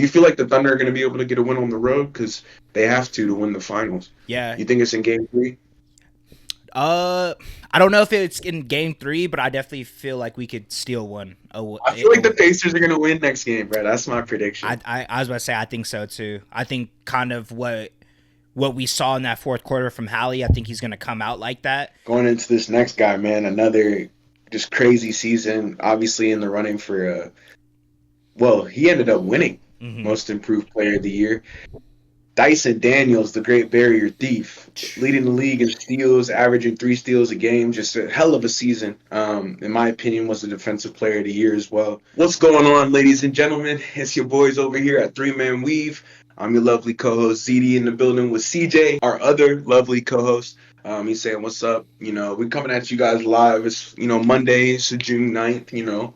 you feel like the Thunder are going to be able to get a win on the road? Because they have to win the finals. Yeah. You think it's in game 3? Uh, I don't know if it's in game 3, but I definitely feel like we could steal one. I feel like the Pacers are going to win next game, bro. That's my I, prediction. I I was about to say I think so too. I think kind of what we saw in that fourth quarter from Hallie. I think he's gonna come out like that. Going into this next guy, man, another just crazy season. Obviously in the running for well, he ended up winning Mm-hmm. most improved player of the year. Dyson Daniels, the great barrier thief, leading the league in steals, averaging 3 steals a game. Just a hell of a season. In my opinion, was the defensive player of the year as well. What's going on, ladies and gentlemen? It's your boys over here at Three Man Weave. I'm your lovely co-host ZD in the building with CJ, our other lovely co-host. He's saying, "What's up?" We're coming at you guys live. It's Monday, it's June 9th.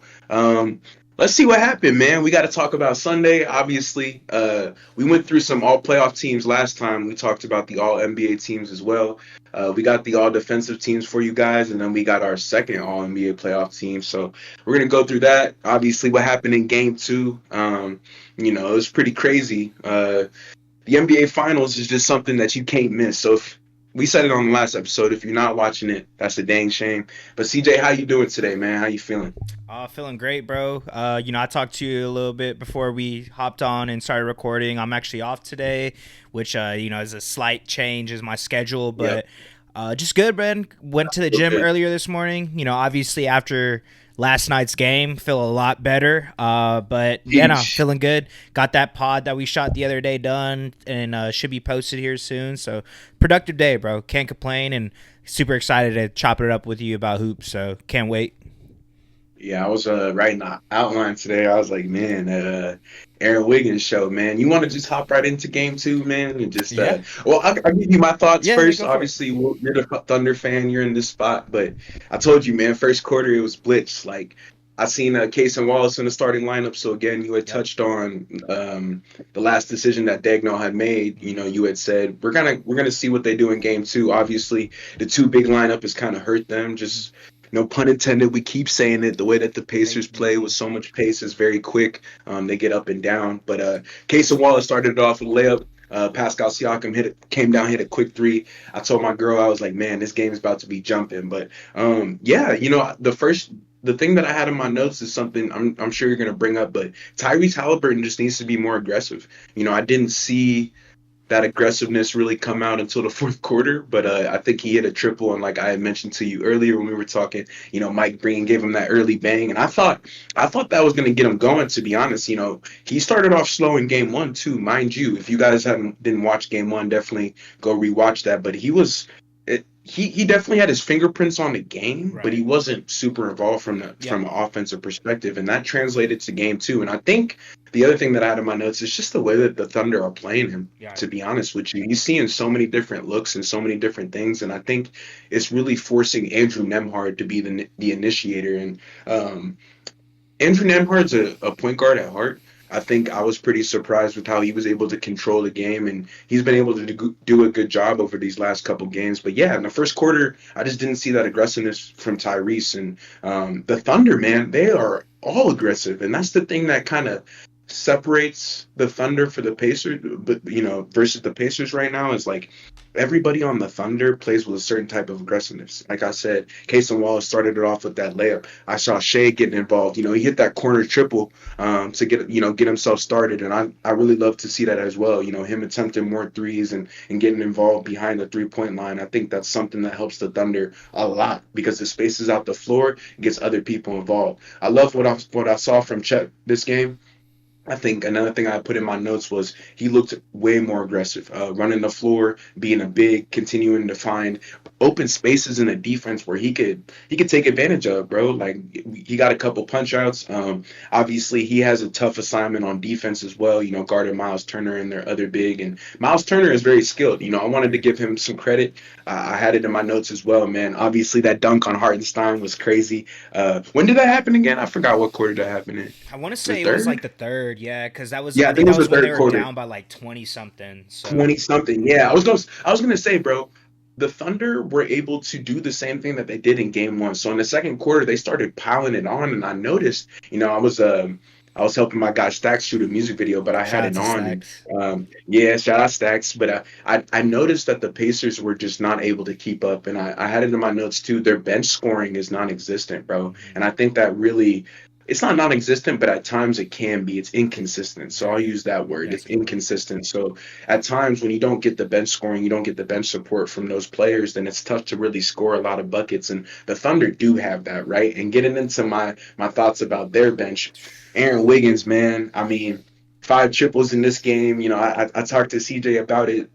Let's see what happened, man. We got to talk about Sunday. Obviously, we went through some all playoff teams last time. We talked about the all NBA teams as well. We got the all defensive teams for you guys, and then we got our second all NBA playoff team. So we're gonna go through that. Obviously, what happened in Game 2. It was pretty crazy. The NBA Finals is just something that you can't miss. So if we said it on the last episode, if you're not watching it, that's a dang shame. But CJ, how you doing today, man? How you feeling? Feeling great, bro. I talked to you a little bit before we hopped on and started recording. I'm actually off today, which is a slight change in my schedule, Yep. but just good, man. Went to the gym Okay. earlier this morning. Obviously after last night's game, feel a lot better. But yeah, no, Sheesh. feeling good. Got that pod that we shot the other day done, and should be posted here soon. So productive day, bro. Can't complain, and super excited to chop it up with you about hoops. So can't wait. Yeah, I was writing the outline today. I was like, man, Aaron Wiggins show, man. You want to just hop right into game 2, man, and just Yeah, well, I'll give you my thoughts yeah, first. go for it. Obviously, you're the Thunder fan. You're in this spot, but I told you, man. First quarter, it was blitz. Like I seen Case and Wallace in the starting lineup. So again, you had Yep. touched on the last decision that Dagnall had made. You had said we're gonna see what they do in game 2. Obviously, the two big lineup has kind of hurt them. Just no pun intended. We keep saying it. The way that the Pacers play with so much pace is very quick. They get up and down. But Case and Wallace started it off with a layup. Pascal Siakam came down, hit a quick three. I told my girl, I was like, man, this game is about to be jumping. But yeah, the thing that I had in my notes is something I'm sure you're gonna bring up, but Tyrese Halliburton just needs to be more aggressive. I didn't see that aggressiveness really come out until the fourth quarter. But I think he hit a triple, and like I had mentioned to you earlier when we were talking, Mike Breen gave him that early bang, and I thought that was going to get him going. To be honest, he started off slow in game 1 too, mind you. If you guys didn't watch game 1, definitely go rewatch that. But he definitely had his fingerprints on the game, but he Right. wasn't super involved from Yep. an offensive perspective, and that translated to game 2. And I think the other thing that I had in my notes is just the way that the Thunder are playing him. Yeah. To be honest with you, you seeing so many different looks and so many different things, and I think it's really forcing Andrew Nemhard to be the initiator. And Andrew Nemhard's a point guard at heart. I think I was pretty surprised with how he was able to control the game, and he's been able to do a good job over these last couple games. But yeah, in the first quarter, I just didn't see that aggressiveness from Tyrese. And the Thunder, man, they are all aggressive, and that's the thing that kind of separates the Thunder for the Pacers, but versus the Pacers right now is like everybody on the Thunder plays with a certain type of aggressiveness. Like I said, Case and Wallace started it off with that layup. I saw Shea getting involved. He hit that corner triple to get himself started, and I really love to see that as well. Him attempting more threes and getting involved behind the 3-point line. I think that's something that helps the Thunder a lot because it spaces out the floor and gets other people involved. I love what I saw from Chet this game. I think another thing I put in my notes was he looked way more aggressive, running the floor, being a big, continuing to find open spaces in the defense where he could take advantage of, bro. Like he got a couple punch outs. Obviously, he has a tough assignment on defense as well. Guarding Miles Turner and their other big, and Miles Turner is very skilled. I wanted to give him some credit. I had it in my notes as well, man. Obviously, that dunk on Hartenstein was crazy. When did that happen again? I forgot what quarter that happened in. I want to The say it was like third? the third, yeah, because Yeah, I I think think it that was the was when they third were quarter. down by like 20 something. So 20 something. Yeah, I was gonna say, bro, the Thunder were able to do the same thing that they did in game 1. So in the second quarter, they started piling it on, and I noticed, I was I was helping my guy Stacks shoot a music video, but I Shout had out it to on, and Stacks. yeah, shout out Stacks. But I noticed that the Pacers were just not able to keep up, and I had it in my notes too. Their bench scoring is non-existent, bro, Mm-hmm. and I think that really. It's not non-existent, but at times it can be. It's inconsistent. So I'll Very. use that word. That's It's a good word. inconsistent. So at times when you don't get the bench scoring, you don't get the bench support from those players, then it's tough to really score a lot of buckets. And the Thunder do have that, right? And getting into my thoughts about their bench, Aaron Wiggins, man. I mean, five triples in this game. I talked to CJ about it.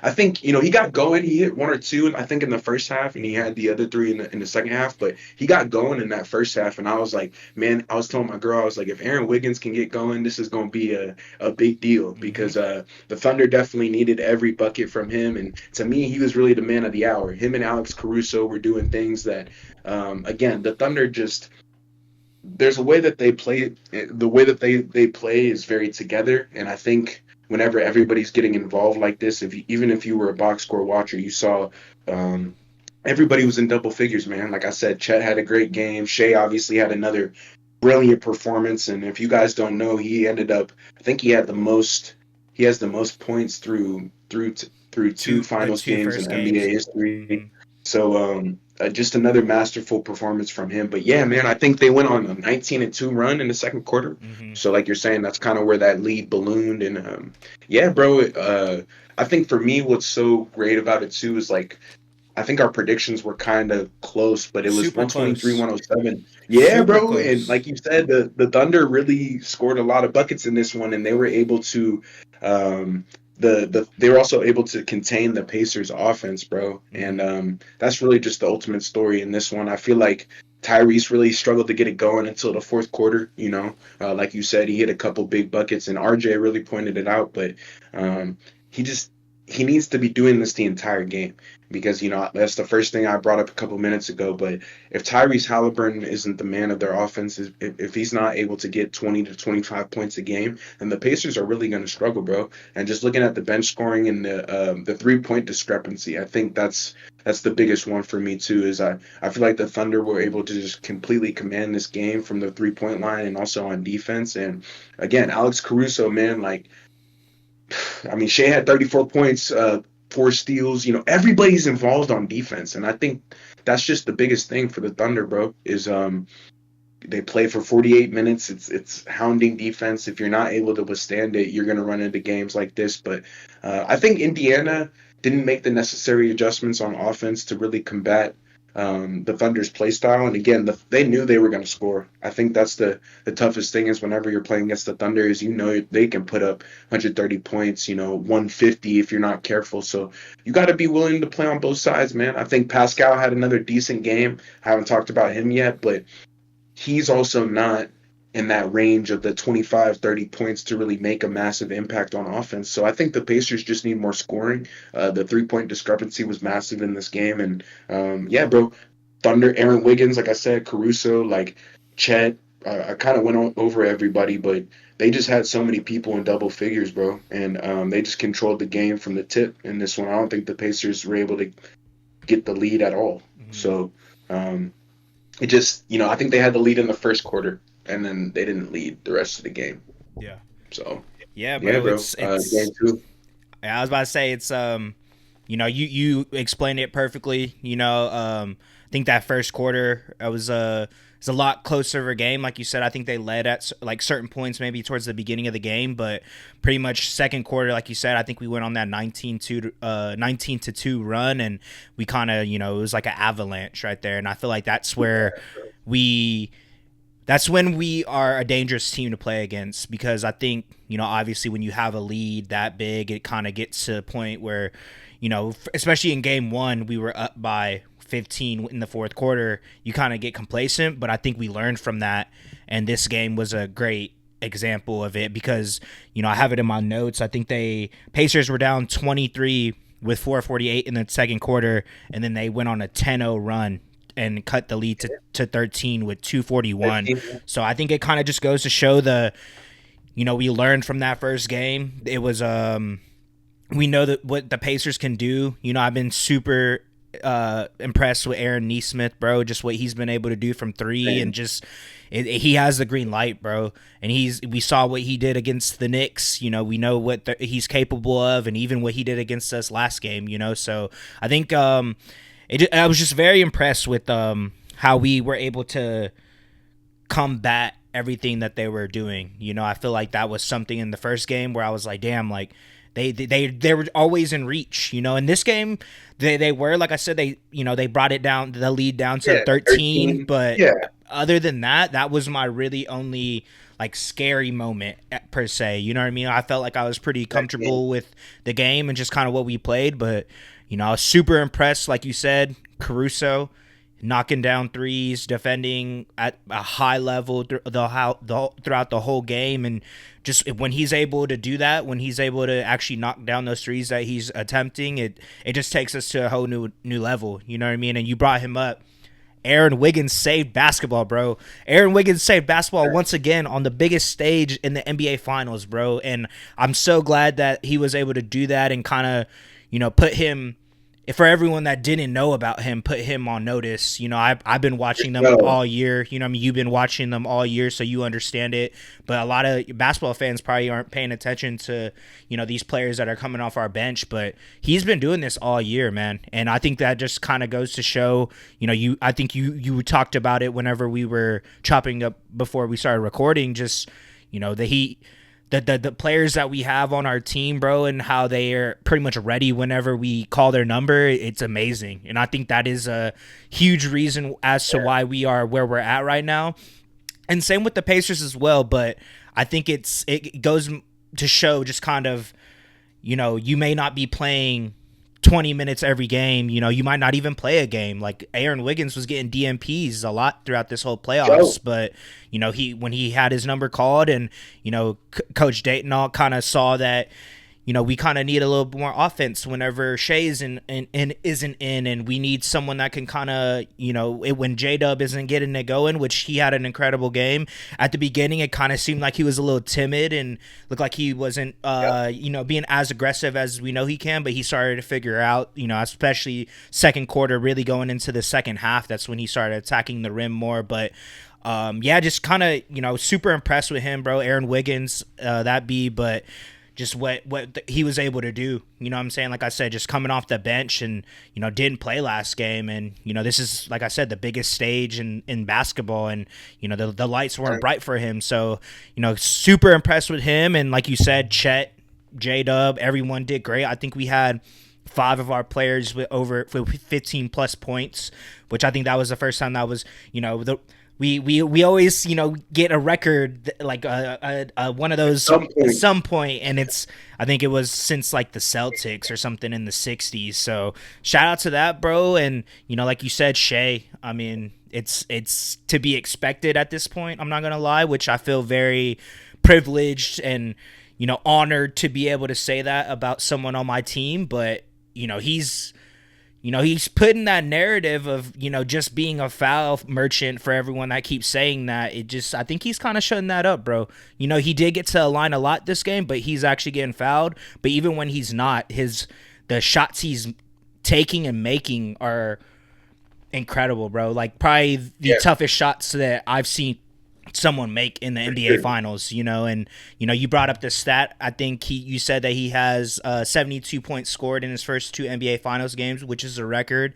I think he got going. He hit one or two, I think, in the first half, and he Mm-hmm. had the other three in the second half. But he got going in that first half, and I was like, man, I was telling my girl, I was like, if Aaron Wiggins can get going, this is going to be a big deal Mm-hmm. because the Thunder definitely needed every bucket from him, and to me, he was really the man of the hour. Him and Alex Caruso were doing things that, again, the Thunder just there's a way that they play. The way that they play is very together, and I think whenever everybody's getting involved like this, even if you were a box score watcher, you saw um, everybody was in double figures, man. Like I said, Chet had a great game. Shea obviously had another brilliant performance, and if you guys don't know, he ended up. I think he had the most. He has the most points through two The finals two games in first NBA games. history. Mm-hmm. So just another masterful performance from him. But yeah, man, I think they went on a 19-2 run in the second quarter. Mm-hmm. So like you're saying, that's kind of where that lead ballooned. And yeah, bro, I think for me, what's so great about it too is like I think our predictions were kind of close, but it was Super 123, close. 107. Yeah, Super bro. And close. like you said, the Thunder really scored a lot of buckets in this one, and they were able to they were also able to contain the Pacers offense, bro. And Mm-hmm. that's really just the ultimate story in this one. I feel like Tyrese really struggled to get it going until the fourth quarter. Like you said, he hit a couple big buckets, and RJ really pointed it out. But um, he just he needs to be doing this the entire game because that's the first thing I brought up a couple minutes ago. But if Tyrese Halliburton isn't the man of their offense, if he's not able to get 20 to 25 points a game, then the Pacers are really going to struggle, bro. And just looking at the bench scoring and the 3 point discrepancy, I think that's the biggest one for me too. Is I feel like the Thunder were able to just completely command this game from the 3 point line and also on defense. And again, Alex Caruso, man, like I mean, Shea had 34 points, four steals. Everybody's involved on defense, and I think that's just the biggest thing for the Thunder, bro. Is they play for 48 minutes. It's hounding defense. If you're not able to withstand it, you're gonna run into games like this. But I think Indiana didn't make the necessary adjustments on offense to really combat the Thunder's play style. And again, they knew they were going to score. I think that's the toughest thing is whenever you're playing against the Thunder is they can put up 130 points, 150 if you're not careful. So you got to be willing to play on both sides, man. I think Pascal had another decent game. I haven't talked about him yet, but he's also not in that range of the 25, 30 points to really make a massive impact on offense. So I think the Pacers just need more scoring. The 3 point discrepancy was massive in this game. And yeah, bro, Thunder, Aaron Wiggins, like I said, Caruso, like Chet, I kind of went over everybody, but they just had so many people in double figures, bro. And they just controlled the game from the tip in this one. I don't think the Pacers were able to get the lead at all. Mm-hmm. So, um, it just, I think they had the lead in the first quarter, and then they didn't lead the rest of the game. Yeah. So, Yeah, yeah, bro. bro. Game two. I was about to say it's you explained it perfectly. I think that first quarter was a lot closer of a game. Like you said, I think they led at like certain points maybe towards the beginning of the game, but pretty much second quarter, like you said, I think we went on that 19-2 run, and we kind of it was like an avalanche right there, and I feel like we that's when we are a dangerous team to play against because I think, obviously when you have a lead that big, it kind of gets to a point where, especially in game one, we were up by 15 in the fourth quarter. You kind of get complacent, but I think we learned from that. And this game was a great example of it because, I have it in my notes. I think Pacers were down 23 with 4:48 in the second quarter, and then they went on a 10-0 run and cut the lead to 13 with 2:41. 13. So I think it kind of just goes to show we learned from that first game. It was we know that what the Pacers can do. I've been super impressed with Aaron Nesmith, bro. Just what he's been able to do from three, and Same. just he has the green light, bro. And we saw what he did against the Knicks. You know, we know what he's capable of, and even what he did against us last game. You know, so I think I was just very impressed with how we were able to combat everything that they were doing. You know, I feel like that was something in the first game where I was like, damn, like they were always in reach. You know, in this game they were, like I said, they brought it down, the lead down to Yeah, 13, 13. but Yeah, other than that, that was my really only like scary moment per se. You know what I mean? I felt like I was pretty exactly. comfortable with the game and just kind of what we played, but you know, I was super impressed, like you said, Caruso knocking down threes, defending at a high level throughout the whole game, and just when he's able to do that, when he's able to actually knock down those threes that he's attempting, it just takes us to a whole new level. You know what I mean? And you brought him up. Aaron Wiggins saved basketball, bro. Aaron Wiggins saved basketball once again on the biggest stage in the NBA Finals, bro. And I'm so glad that he was able to do that and kind of, put him, for everyone that didn't know about him, put him on notice. You know, I've been watching them No, all year. You know, I mean, you've been watching them all year, so you understand it. But a lot of basketball fans probably aren't paying attention to, these players that are coming off our bench. But he's been doing this all year, man. And I think that just kind of goes to show, I think you talked about it whenever we were chopping up before we started recording, just, that the players that we have on our team, bro, and how they are pretty much ready whenever we call their number, it's amazing. And I think that is a huge reason as to why we are where we're at right now. And same with the Pacers as well, but I think it goes to show just kind of, you may not be playing 20 minutes every game. You might not even play a game. Like Aaron Wiggins was getting DMPs a lot throughout this whole Joe. playoffs, but when he had his number called, and Coach Dayton all kind of saw that we kind of need a little bit more offense whenever Shea isn't in, and we need someone that can kind of, when J Dub isn't getting it going, which he had an incredible game at the beginning. It kind of seemed like he was a little timid and looked like he wasn't, Yeah, being as aggressive as we know he can. But he started to figure out, especially second quarter, really going into the second half. That's when he started attacking the rim more. But yeah, just kind of, super impressed with him, bro. Aaron Wiggins, but just what he was able to do. You know what I'm saying? Like I said, just coming off the bench and, didn't play last game. And, this is, like I said, the biggest stage in basketball. And, the lights weren't bright for him. So, super impressed with him. And like you said, Chet, J-Dub, everyone did great. I think we had 5 of our players with over 15 plus points, which I think that was the first time that was, we always get a record like one of at those some at point. some point, and I think it was since like the Celtics or something in the 60s. So shout out to that, bro. And like you said, Shea, I mean, it's to be expected at this point, I'm not gonna lie, which I feel very privileged and honored to be able to say that about someone on my team. But he's putting that narrative of, just being a foul merchant for everyone that keeps saying that. I think he's kind of shutting that up, bro. He did get to the line a lot this game, but he's actually getting fouled. But even when he's not, the shots he's taking and making are incredible, bro. Like probably the Yeah, toughest shots that I've seen someone make in the for NBA sure. finals, and you brought up the stat. I think you said that he has 72 points scored in his first 2 NBA finals games, which is a record,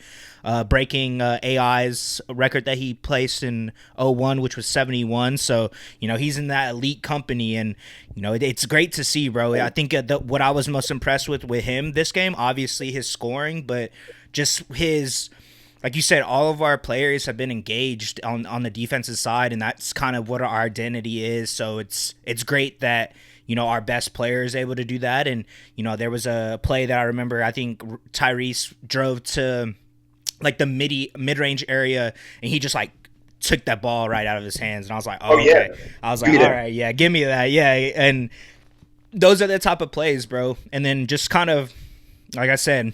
breaking AI's record that he placed in '01, which was 71. So, he's in that elite company, and it's great to see, bro. I think what I was most impressed with him this game, obviously his scoring, but just his, like you said, all of our players have been engaged on the defensive side, and that's kind of what our identity is. So it's great that our best player is able to do that. And there was a play that I remember. I think Tyrese drove to like the mid range area, and he just like took that ball right out of his hands, and I was like, Oh oh, yeah, okay. I was give like, me all that. right, yeah, give me that, yeah. And those are the type of plays, bro. And then just kind of, like I said,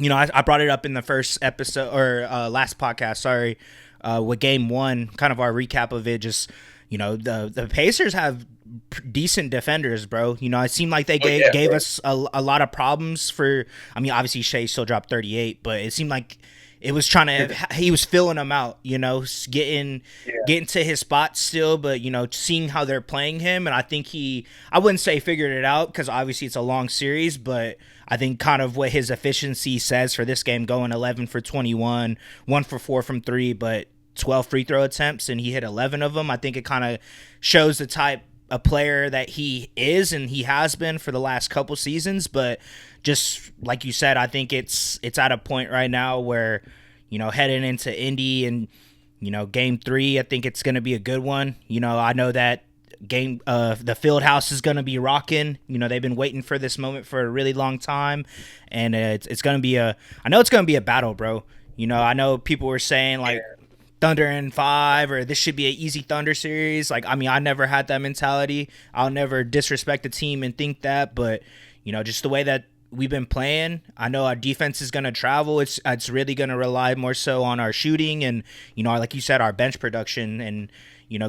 I brought it up in the first episode or last podcast, sorry, with game 1, kind of our recap of it. Just, the Pacers have decent defenders, bro. It seemed like they Oh gave yeah, gave bro. us a lot of problems for. I mean, obviously Shea still dropped 38, but it seemed like it was trying to. He was filling them out, Yeah, getting to his spot still, but seeing how they're playing him, and I think I wouldn't say figured it out because obviously it's a long series, but I think kind of what his efficiency says for this game, going 11 for 21, 1 for 4 from three, but 12 free throw attempts and he hit 11 of them. I think it kind of shows the type of player that he is and he has been for the last couple seasons. But just like you said, I think it's at a point right now where heading into Indy and game 3, I think it's going to be a good one. I know that the field house is going to be rocking. They've been waiting for this moment for a really long time, and it's going to be I know it's going to be a battle, bro. I know people were saying like Thunder in 5 or this should be an easy Thunder series. Like, I mean, I never had that mentality. I'll never disrespect the team and think that, but just the way that we've been playing, I know our defense is going to travel. It's really going to rely more so on our shooting and like you said, our bench production. And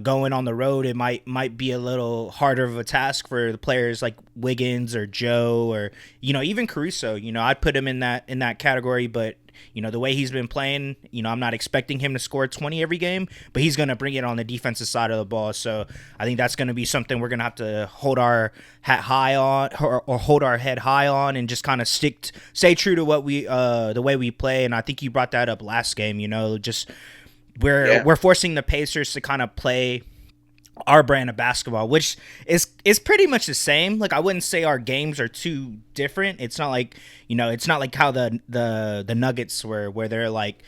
going on the road, it might be a little harder of a task for the players like Wiggins or Joe or even Caruso. I'd put him in that category, but the way he's been playing, I'm not expecting him to score 20 every game, but he's going to bring it on the defensive side of the ball. So I think that's going to be something we're going to have to hold our hat high on or hold our head high on and just kind of stay true to what the way we play. And I think you brought that up last game, just yeah, we're forcing the Pacers to kind of play our brand of basketball, which is pretty much the same. Like, I wouldn't say our games are too different. It's not like it's not like how the Nuggets were, where they're like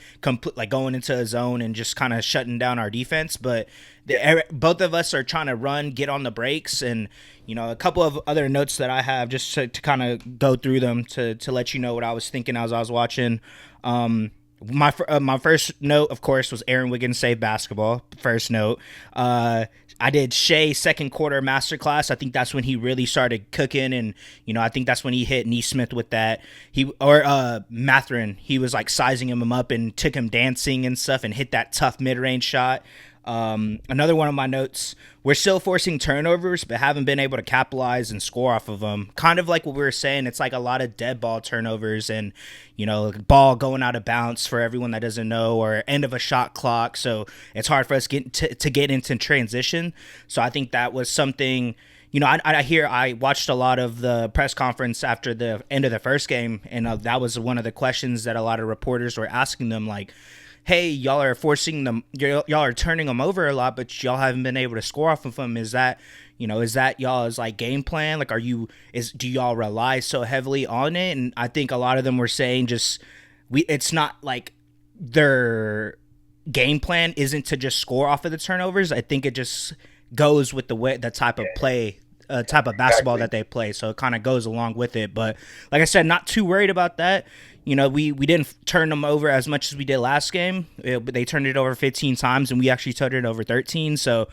like going into a zone and just kind of shutting down our defense. But both of us are trying to run, get on the breaks, and a couple of other notes that I have just to kind of go through them to let you know what I was thinking as I was watching. My first note, of course, was Aaron Wiggins save basketball. First note. I did Shea second quarter masterclass. I think that's when he really started cooking, and I think that's when he hit Neesmith with that. Matherin. He was like sizing him up and took him dancing and stuff, and hit that tough mid range shot. Another one of my notes: we're still forcing turnovers, but haven't been able to capitalize and score off of them. Kind of like what we were saying, it's like a lot of dead ball turnovers and ball going out of bounds for everyone that doesn't know, or end of a shot clock. So it's hard for us to get into transition. So I think that was something. I watched a lot of the press conference after the end of the first game, and that was one of the questions that a lot of reporters were asking them, like, hey, y'all are forcing them, y'all are turning them over a lot, but y'all haven't been able to score off of them. Is that y'all's like game plan? Like, do y'all rely so heavily on it? And I think a lot of them were saying it's not like their game plan isn't to just score off of the turnovers. I think it just goes with the type of play, type of basketball exactly. that they play. So it kind of goes along with it. But like I said, not too worried about that. We didn't turn them over as much as we did last game. But they turned it over 15 times, and we actually turned it over 13. So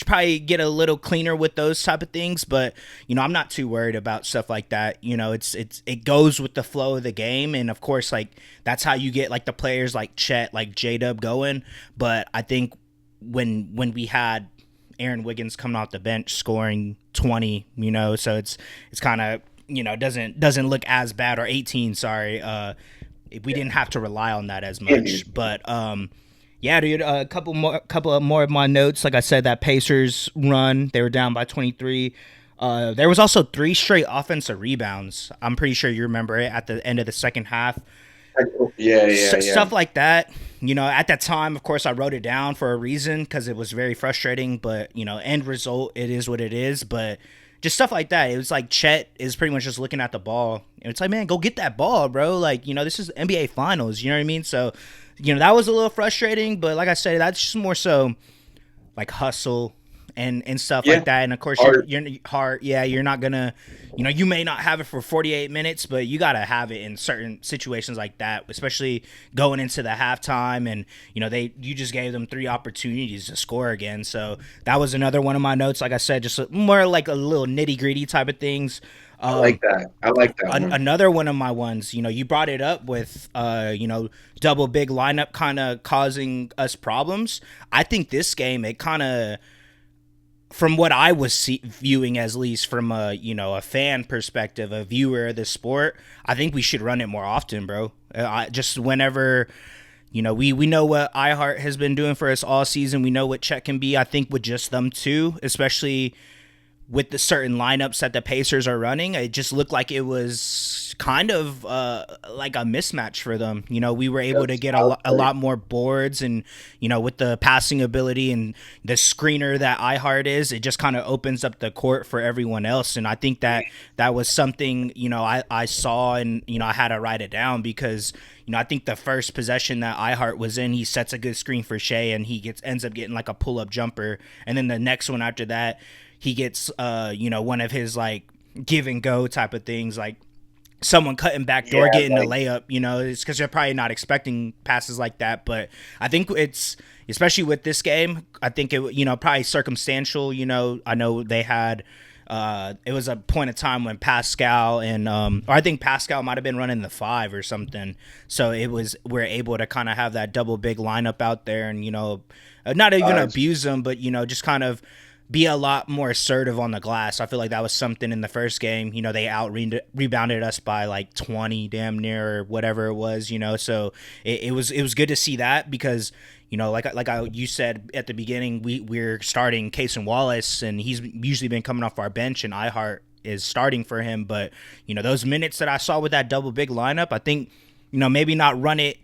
probably get a little cleaner with those type of things, but I'm not too worried about stuff like that. It goes with the flow of the game, and of course, like, that's how you get like the players like Chet, like J-Dub going. But I think when we had Aaron Wiggins coming off the bench scoring 20, so it's kind of doesn't look as bad, or 18, sorry. We didn't have to rely on that as much, but yeah, dude. A couple of more of my notes. Like I said, that Pacers run, they were down by 23. There was also 3 straight offensive rebounds. I'm pretty sure you remember it at the end of the second half. Yeah, yeah, yeah. Stuff like that. At that time, of course, I wrote it down for a reason because it was very frustrating. But end result, it is what it is. But just stuff like that. It was like Chet is pretty much just looking at the ball, and it's like, man, go get that ball, bro. Like, this is NBA Finals. You know what I mean? So, that was a little frustrating. But like I said, that's just more so like hustle and stuff Yeah, like that. And of course, art. you're hard. Yeah, you're not gonna, you may not have it for 48 minutes, but you gotta have it in certain situations like that, especially going into the halftime. And you just gave them 3 opportunities to score again. So that was another one of my notes. Like I said, just more like a little nitty gritty type of things. I like that. I like that one. Another one of my ones, you brought it up with, double big lineup kind of causing us problems. I think this game, it kind of from what I was viewing, at least from a a fan perspective, a viewer of the sport, I think we should run it more often, bro. Just whenever we know what iHeart has been doing for us all season. We know what Chet can be. I think with just them two, especially with the certain lineups that the Pacers are running, it just looked like it was kind of like a mismatch for them. We were able to That's get how a lot more boards, and with the passing ability and the screener that iHeart is, it just kind of opens up the court for everyone else. And I think that was something I saw, and I had to write it down because I think the first possession that iHeart was in, he sets a good screen for Shea, and he ends up getting like a pull up jumper, and then the next one after that, he gets one of his like give and go type of things, like someone cutting back door yeah, getting a like layup. It's because they're probably not expecting passes like that. But I think it's, especially with this game, I think it probably circumstantial. I know they had it was a point of time when Pascal and or I think Pascal might have been running the five or something. So it was, we're able to kind of have that double big lineup out there, and not even uh, abuse them, but just kind of be a lot more assertive on the glass. I feel like that was something in the first game. They out rebounded us by like 20 damn near, or whatever it was. So it was good to see that because you said at the beginning, we're starting Case and Wallace, and he's usually been coming off our bench, and iHeart is starting for him. But those minutes that I saw with that double big lineup, I think maybe not run it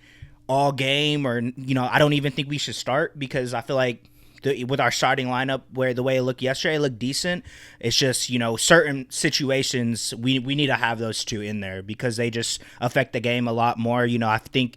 all game, or I don't even think we should start, because I feel like with our starting lineup, where the way it looked yesterday, it looked decent. It's just certain situations we need to have those two in there because they just affect the game a lot more. I think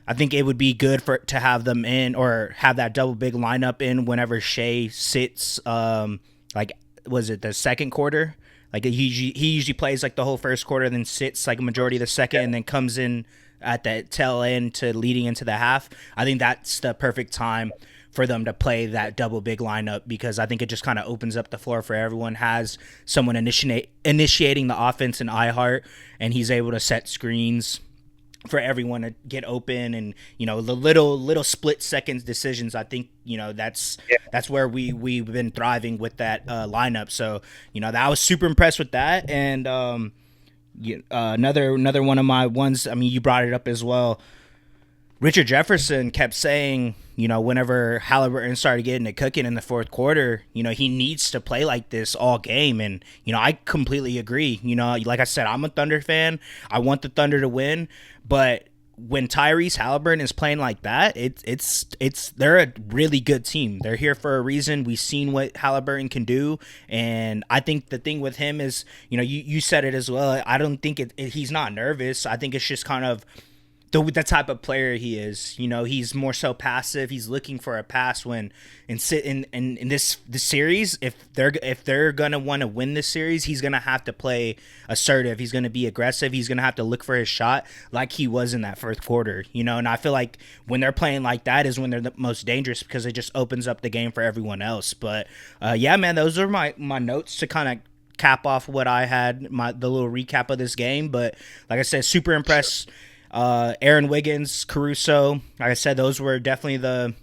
it would be good for to have them in, or have that double big lineup in whenever Shea sits. Like, was it the second quarter? Like he usually plays like the whole first quarter, then sits like a majority of the second, and then comes in at the tail end to leading into the half. I think that's the perfect time for them to play that double big lineup, because I think it just kind of opens up the floor for everyone. Has someone initiating the offense in iHeart, and he's able to set screens for everyone to get open, and the little split seconds decisions. I think that's where we've been thriving with that lineup. So that I was super impressed with that. And another one of my ones, I mean, you brought it up as well. Richard Jefferson kept saying, whenever Halliburton started getting it cooking in the fourth quarter, he needs to play like this all game. And, I completely agree. Like I said, I'm a Thunder fan. I want the Thunder to win. But when Tyrese Halliburton is playing like that, they're a really good team. They're here for a reason. We've seen what Halliburton can do. And I think the thing with him is, you said it as well. I don't think he's not nervous. I think it's just kind of the type of player he is. He's more so passive. He's looking for a pass when in this series. If they're gonna want to win this series, he's gonna have to play assertive. He's gonna be aggressive. He's gonna have to look for his shot like he was in that first quarter. And I feel like when they're playing like that is when they're the most dangerous, because it just opens up the game for everyone else. But yeah, man, those are my notes to kind of cap off what I had, the little recap of this game. But like I said, super impressed. Aaron Wiggins, Caruso, like I said, those were definitely the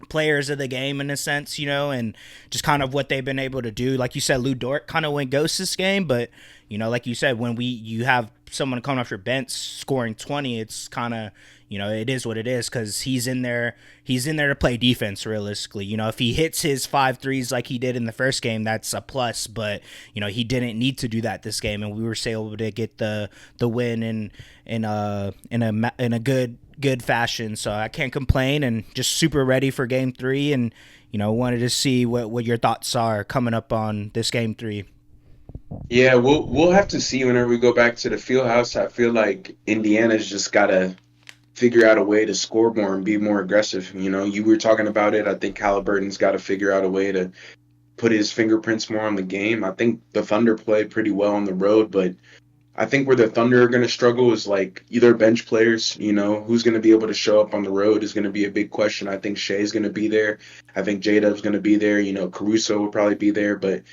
players of the game in a sense, and just kind of what they've been able to do. Like you said, Lou Dort kind of went ghost this game, but like you said, when you have someone coming off your bench scoring 20, it's kind of it is what it is, because he's in there to play defense realistically. If he hits his 5 threes like he did in the first game, that's a plus, but he didn't need to do that this game, and we were able to get the win in a good fashion. So I can't complain, and just super ready for game 3, and wanted to see what your thoughts are coming up on this game 3. yeah, we'll have to see whenever we go back to the field house. I feel like Indiana's just gotta figure out a way to score more and be more aggressive. You were talking about it. I think Halliburton's got to figure out a way to put his fingerprints more on the game. I think the Thunder played pretty well on the road, but I think where the Thunder are going to struggle is like either bench players. Who's going to be able to show up on the road is going to be a big question. I think Shea's going to be there. I think J-Dub's going to be there. Caruso will probably be there, but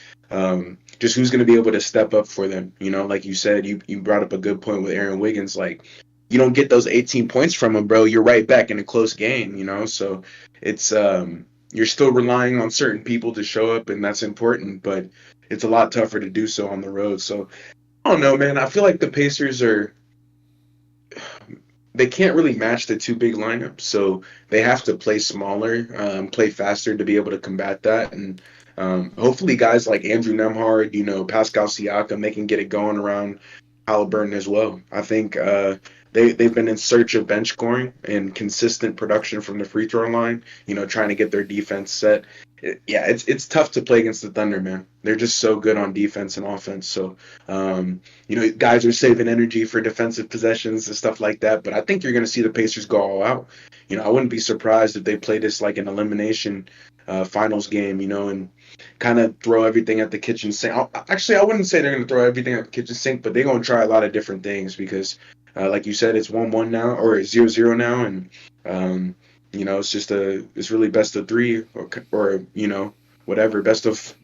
just who's going to be able to step up for them. Like you said, you brought up a good point with Aaron Wiggins. Like, you don't get those 18 points from him, bro. You're right back in a close game. So it's you're still relying on certain people to show up, and that's important, but it's a lot tougher to do so on the road. So I don't know, man. I feel like the Pacers are they can't really match the two big lineups, so they have to play smaller, play faster to be able to combat that. And hopefully, guys like Andrew Nemhard, Pascal Siakam, they can get it going around Halliburton as well. I think they've been in search of bench scoring and consistent production from the free throw line. Trying to get their defense set. Yeah, it's tough to play against the Thunder, man. They're just so good on defense and offense. So, guys are saving energy for defensive possessions and stuff like that. But I think you're going to see the Pacers go all out. I wouldn't be surprised if they play this like an elimination finals game, and kind of throw everything at the kitchen sink. Actually, I wouldn't say they're going to throw everything at the kitchen sink, but they're going to try a lot of different things because, like you said, it's 1-1 now or 0-0 now, and it's really best of three or whatever best of.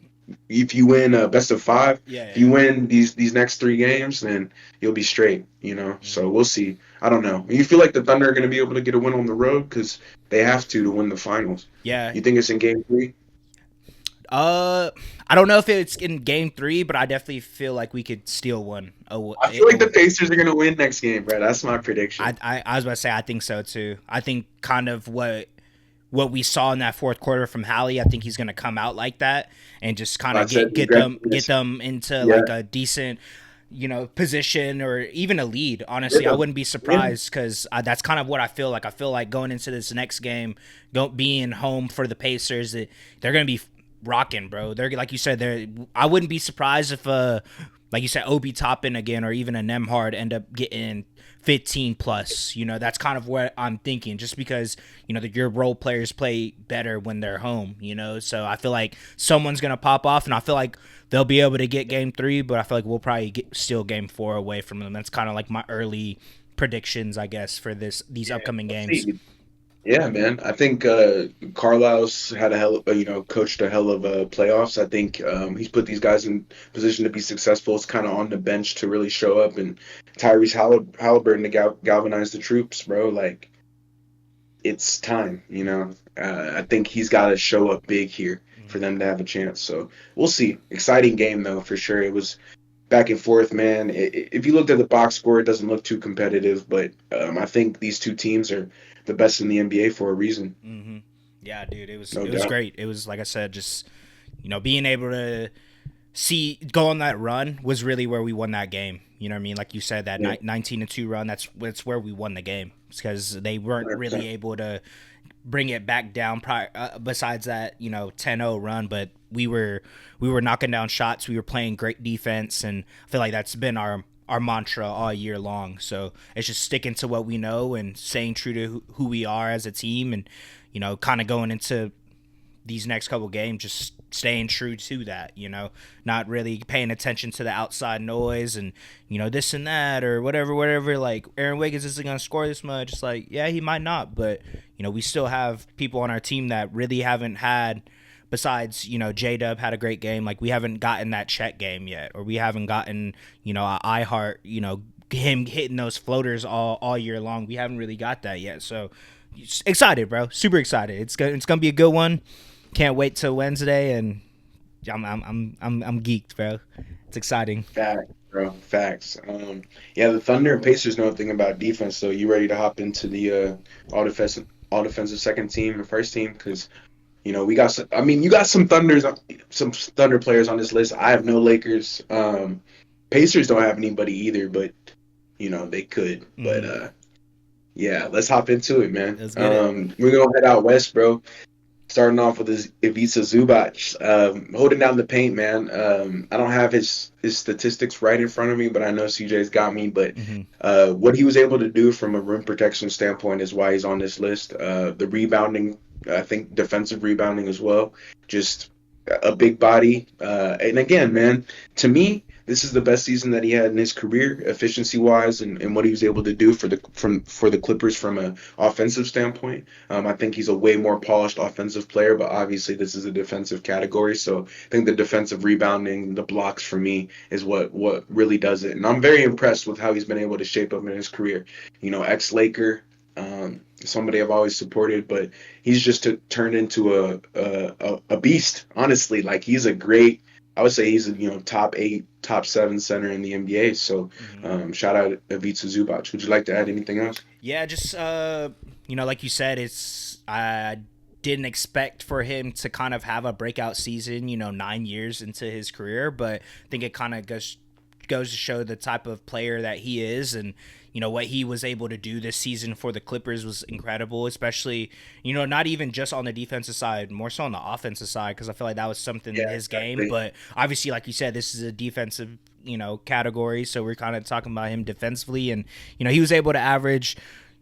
If you win best of five, Yeah, if you yeah. win these next three games, then you'll be straight. So Hmm. we'll see. I don't know. You feel like the Thunder are going to be able to get a win on the road because they have to win the finals. Yeah. You think it's in game three? Uh, I don't know if it's in game three, but I definitely feel like we could steal one. I feel like the Pacers are going to win next game, bro. That's my prediction. I was about to say I think so too. I think kind of what we saw in that fourth quarter from Hallie, I think he's going to come out like that and just kind I of said get aggressiveness. them into Yeah, like a decent position or even a lead. Honestly, I yeah, wouldn't be yeah. surprised because that's kind of what I feel like. I feel like going into this next game, being home for the Pacers, that they're going to be rocking, bro. They're like you said. I wouldn't be surprised if like you said, Obi Toppin again or even a Nemhard end up getting 15 plus. That's kind of what I'm thinking. Just because your role players play better when they're home. So I feel like someone's gonna pop off, and I feel like they'll be able to get game three, but I feel like we'll probably get still game four away from them. That's kind of like my early predictions, I guess, for these Yeah, upcoming we'll games. see. Yeah, man. I think Carlisle's had a coached a hell of playoffs. I think he's put these guys in position to be successful. It's kind of on the bench to really show up, and Halliburton to galvanize the troops, bro. Like it's time. I think he's got to show up big here for Mm-hmm. them to have a chance. So we'll see. Exciting game though, for sure. It was back and forth, man. If you looked at the box score, it doesn't look too competitive, but I think these two teams are the best in the NBA for a reason, Mm-hmm. Yeah, dude, it was no it was doubt. great. It was like I said, just being able to go on that run was really where we won that game. You know what I mean? Like you said, that Yeah, 19-2 run. That's where we won the game because they weren't really 100%. able to bring it back down. Besides that, 10-0 run, but we were knocking down shots. We were playing great defense, and I feel like that's been our mantra all year long. So it's just sticking to what we know and staying true to who we are as a team, and kind of going into these next couple games, just staying true to that, not really paying attention to the outside noise and, this and that or whatever. Like Aaron Wiggins isn't going to score this much. It's like, yeah, he might not, but, we still have people on our team that really haven't had, besides, J Dub had a great game. Like we haven't gotten that check game yet, or we haven't gotten, I Heart, him hitting those floaters all year long. We haven't really got that yet. So excited, bro. Super excited. It's gonna be a good one. Can't wait till Wednesday, and I'm geeked, bro. It's exciting. Facts, bro. Facts. Yeah, the Thunder and Pacers know a thing about defense. So you ready to hop into the all defensive second team and first team? Because we got some. I mean, you got some Thunder players on this list. I have no Lakers. Pacers don't have anybody either, but they could. But Mm-hmm. yeah, let's hop into it, man. Let's get it. We're gonna head out west, bro. Starting off with this Ivica Zubac, holding down the paint, man. I don't have his statistics right in front of me, but I know CJ's got me. But Mm-hmm. what he was able to do from a rim protection standpoint is why he's on this list. The rebounding, I think defensive rebounding as well. Just a big body. And again, man, to me, this is the best season that he had in his career, efficiency wise, and what he was able to do for the Clippers from an offensive standpoint. I think he's a way more polished offensive player, but obviously this is a defensive category. So I think the defensive rebounding, the blocks for me is what really does it. And I'm very impressed with how he's been able to shape up in his career. Ex Laker. somebody I've always supported, but he's just turned into a beast. Honestly, like he's a great. I would say he's a top eight, top seven center in the NBA. So Hmm. shout out Ivica Zubac. Would you like to add anything else? Yeah, just like you said, it's I didn't expect for him to kind of have a breakout season. 9 years into his career, but I think it kind of goes to show the type of player that he is, and what he was able to do this season for the Clippers was incredible, especially not even just on the defensive side, more so on the offensive side, because I feel like that was something in Yeah, his game. exactly. But obviously, like you said, this is a defensive category, so we're kind of talking about him defensively, and he was able to average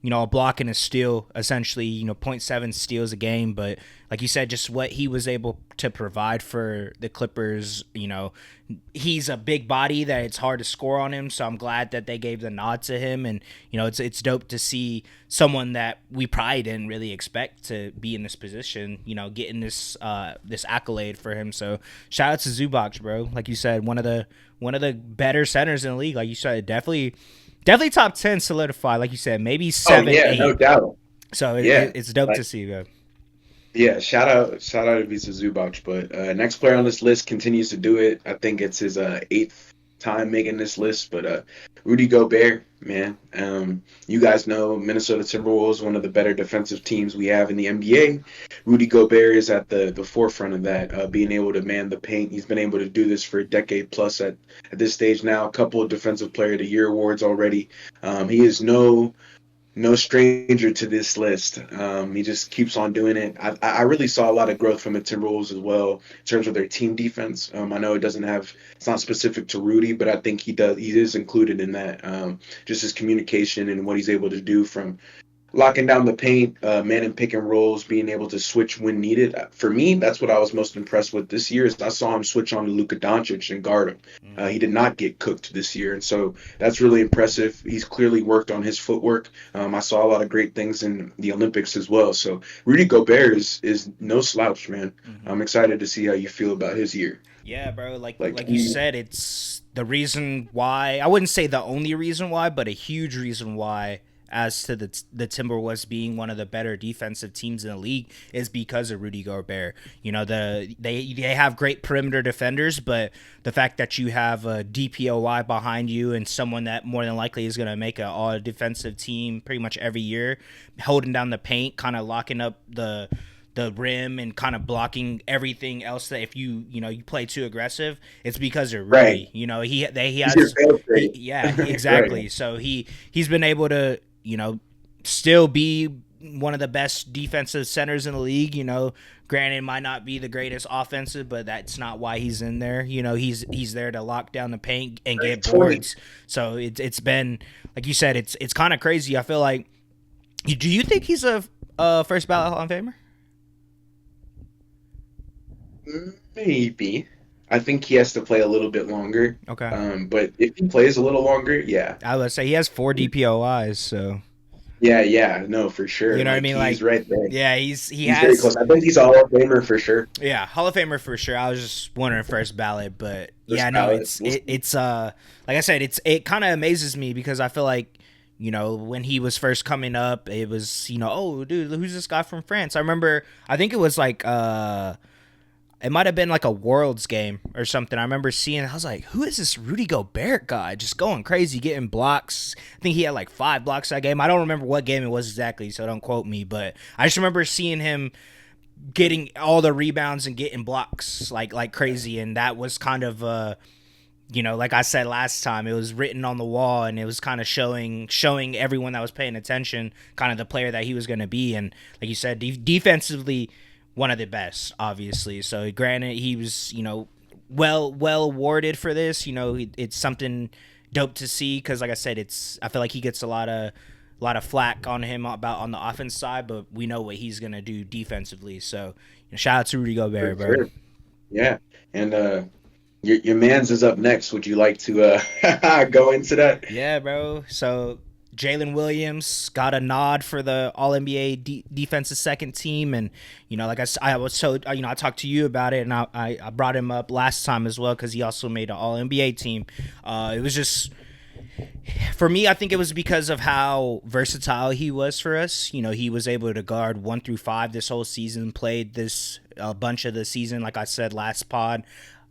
a block and a steal, essentially, zero point 0.7 steals a game. But like you said, just what he was able to provide for the Clippers, he's a big body that it's hard to score on him. So I'm glad that they gave the nod to him. And, it's dope to see someone that we probably didn't really expect to be in this position, getting this accolade for him. So shout out to Zubac, bro. Like you said, one of the better centers in the league. Like you said, definitely top 10 solidified, like you said, maybe Oh seven, yeah, no eight. doubt. So Yeah. it's dope Like, to see, man. yeah, shout out to Ivica Zubac. But next player on this list continues to do it. I think it's his eighth time making this list. But Rudy Gobert, man, you guys know Minnesota Timberwolves, one of the better defensive teams we have in the NBA. Rudy Gobert is at the forefront of that, being able to man the paint. He's been able to do this for a decade plus at this stage now. A couple of Defensive Player of the Year awards already. He is no stranger to this list. He just keeps on doing it. I really saw a lot of growth from the Timberwolves as well in terms of their team defense. I know it's not specific to Rudy, but I think he is included in that. Just his communication and what he's able to do from locking down the paint, man and pick and rolls, being able to switch when needed. For me, that's what I was most impressed with this year. Is I saw him switch on to Luka Doncic and guard him. Mm-hmm. He did not get cooked this year, and so that's really impressive. He's clearly worked on his footwork. I saw a lot of great things in the Olympics as well. So Rudy Gobert is no slouch, man. Mm-hmm. I'm excited to see how you feel about his year. Yeah, bro. Like Like like you he, said, it's the reason why. I wouldn't say the only reason why, but a huge reason why. As to the Timberwolves being one of the better defensive teams in the league is because of Rudy Gobert. They have great perimeter defenders, but the fact that you have a DPOY behind you and someone that more than likely is going to make an all defensive team pretty much every year, holding down the paint, kind of locking up the rim and kind of blocking everything else, that if you play too aggressive, it's because of right. Rudy. He He's your has fail he safe. yeah, Right. exactly. So he's been able to still be one of the best defensive centers in the league. Granted, might not be the greatest offensive, but that's not why he's in there. He's there to lock down the paint and Right. get Totally. boards. So it's been, like you said, it's kind of crazy. I feel like, do you think he's a first ballot Hall of Famer? Maybe. I think he has to play a little bit longer. Okay. But if he plays a little longer, yeah. I would say he has four DPOIs, so Yeah, yeah, no, for sure. you know what I Like mean. he's Like, right there. yeah, he He's very has. close. I think he's a Hall of Famer for sure. Yeah, Hall of Famer for sure. I was just wondering first ballot, but yeah, First no, ballot. it's We'll it, see. it's like I said, it kind of amazes me because I feel like when he was first coming up, it was oh dude, who's this guy from France? I remember, I think it was like it might have been like a Worlds game or something. I remember seeing, I was like, who is this Rudy Gobert guy? Just going crazy, getting blocks. I think he had like 5 blocks that game. I don't remember what game it was exactly, so don't quote me. But I just remember seeing him getting all the rebounds and getting blocks like crazy. And that was kind of, like I said last time, it was written on the wall, and it was kind of showing everyone that was paying attention kind of the player that he was going to be. And like you said, defensively, one of the best, obviously. So granted, he was well awarded for this. It's something dope to see because, like I said, I feel like he gets a lot of flack on him about on the offense side, but we know what he's gonna do defensively. So shout out to Rudy For Gobert, bro. sure. Yeah. And your man's is up next. Would you like to go into that? Yeah, bro. So Jalen Williams got a nod for the All NBA defensive second team, and like I was so I talked to you about it, and I brought him up last time as well because he also made an All NBA team. It was just For me, I think it was because of how versatile he was for us. You know, he was able to guard 1 through 5 this whole season, played this a bunch of the season, like I said last pod,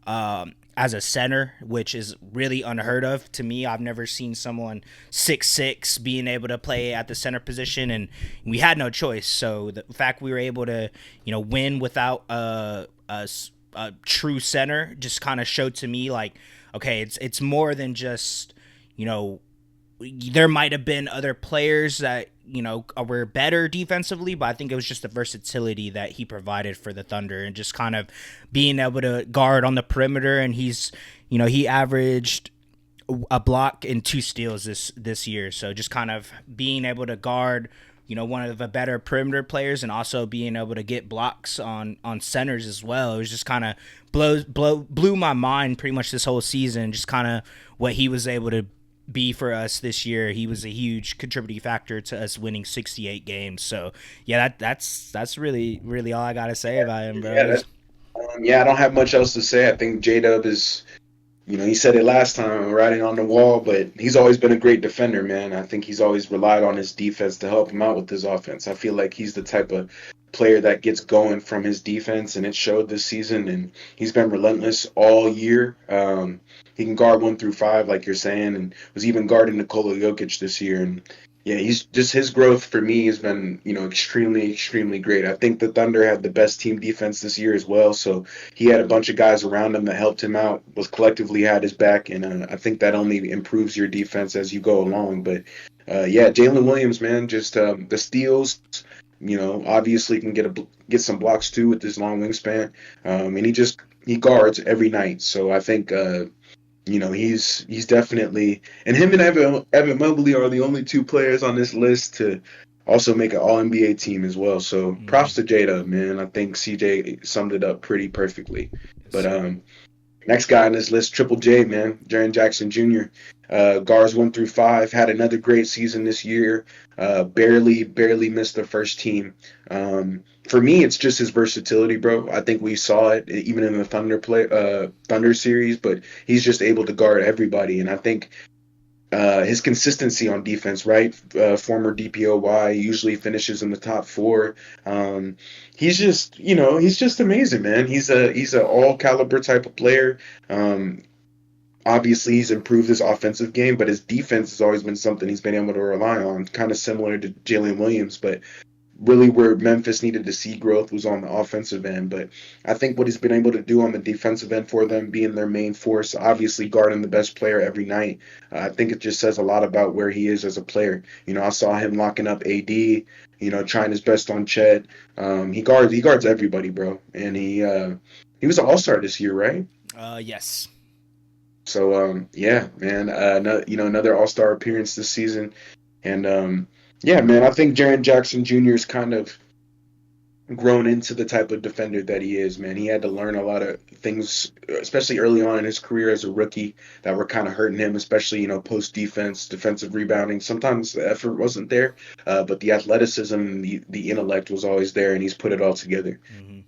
as a center, which is really unheard of to me. I've never seen someone 6'6" being able to play at the center position, and we had no choice. So the fact we were able to, win without a true center just kind of showed to me like, okay, it's more than just, you know, there might have been other players that were better defensively, but I think it was just the versatility that he provided for the Thunder and just kind of being able to guard on the perimeter. And he averaged a block and 2 steals this year. So just kind of being able to guard one of the better perimeter players and also being able to get blocks on centers as well. It was just kind of blew my mind pretty much this whole season. Just kind of what he was able to be for us this year. He was a huge contributing factor to us winning 68 games. So yeah, that's really really all I gotta say about him, bro. Yeah, yeah, I don't have much else to say. I think J Dub is, he said it last time, writing on the wall, but he's always been a great defender, man. I think he's always relied on his defense to help him out with his offense. I feel like he's the type of player that gets going from his defense, and it showed this season, and he's been relentless all year. He can guard 1 through 5, like you're saying, and was even guarding Nikola Jokic this year. And yeah, he's just his growth for me has been, extremely, extremely great. I think the Thunder had the best team defense this year as well. So he had a bunch of guys around him that helped him out, was collectively had his back, and I think that only improves your defense as you go along. But yeah, Jalen Williams, man, just the steals. Obviously can get some blocks too with his long wingspan, and he guards every night. So I think he's definitely, and him and Evan Mobley are the only two players on this list to also make an All NBA team as well. So props to Jada, man. I think CJ summed it up pretty perfectly. But next guy on this list, Triple J, man, Jaren Jackson Jr. Guards 1 through 5, had another great season this year. Barely missed the first team. For me, it's just his versatility, bro. I think we saw it even in the Thunder series, but he's just able to guard everybody, and I think his consistency on defense, right? Former DPOY, usually finishes in the top 4. He's just amazing, man. He's a all caliber type of player. Obviously, he's improved his offensive game, but his defense has always been something he's been able to rely on, kind of similar to Jalen Williams. But really where Memphis needed to see growth was on the offensive end. But I think what he's been able to do on the defensive end for them, being their main force, obviously guarding the best player every night, I think it just says a lot about where he is as a player. I saw him locking up AD, trying his best on Chet. He guards everybody, bro. And he was an all-star this year, right? Yes. So yeah, man, another all-star appearance this season. And yeah, man, I think Jaren Jackson Jr. is kind of grown into the type of defender that he is, man. He had to learn a lot of things, especially early on in his career as a rookie, that were kind of hurting him, especially, post defense, defensive rebounding. Sometimes the effort wasn't there, but the athleticism and the intellect was always there, and he's put it all together. Mm-hmm.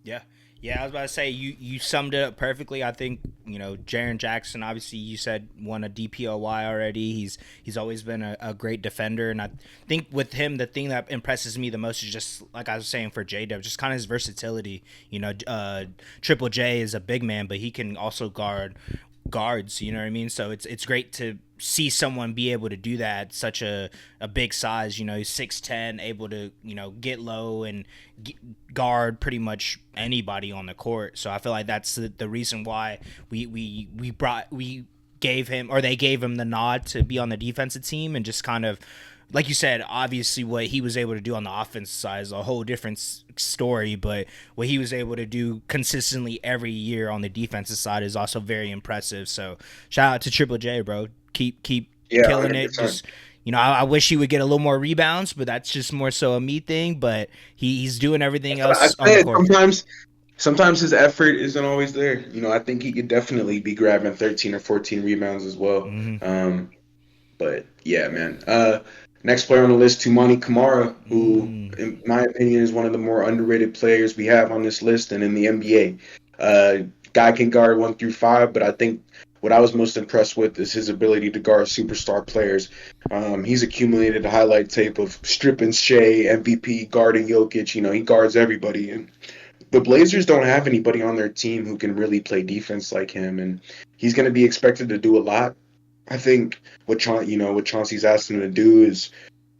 Yeah. Yeah, I was about to say you summed it up perfectly. I think Jaren Jackson. Obviously, you said won a DPOY already. He's always been a great defender, and I think with him, the thing that impresses me the most is just like I was saying for J-Dub, just kind of his versatility. Triple J is a big man, but he can also guards. You know what I mean? So it's great to see someone be able to do that at such a big size. He's 6'10", able to get low and guard pretty much anybody on the court. So I feel like that's the reason why we gave him, or they gave him, the nod to be on the defensive team, and just kind of, like you said, obviously what he was able to do on the offensive side is a whole different story, but what he was able to do consistently every year on the defensive side is also very impressive. So shout out to Triple J, bro. Keep Yeah, killing 100%. it. Just I wish he would get a little more rebounds, but that's just more so a me thing. But he's doing everything I else on the said court. sometimes his effort isn't always there. I think he could definitely be grabbing 13 or 14 rebounds as well. Mm-hmm. But yeah, man. Next player on the list, Tumani Kamara, who, Mm. in my opinion, is one of the more underrated players we have on this list and in the NBA. Guy can guard 1 through 5, but I think what I was most impressed with is his ability to guard superstar players. He's accumulated a highlight tape of stripping Shea, MVP, guarding Jokic. You know, he guards everybody. And the Blazers don't have anybody on their team who can really play defense like him. And he's going to be expected to do a lot. I think what Chauncey's asked him to do is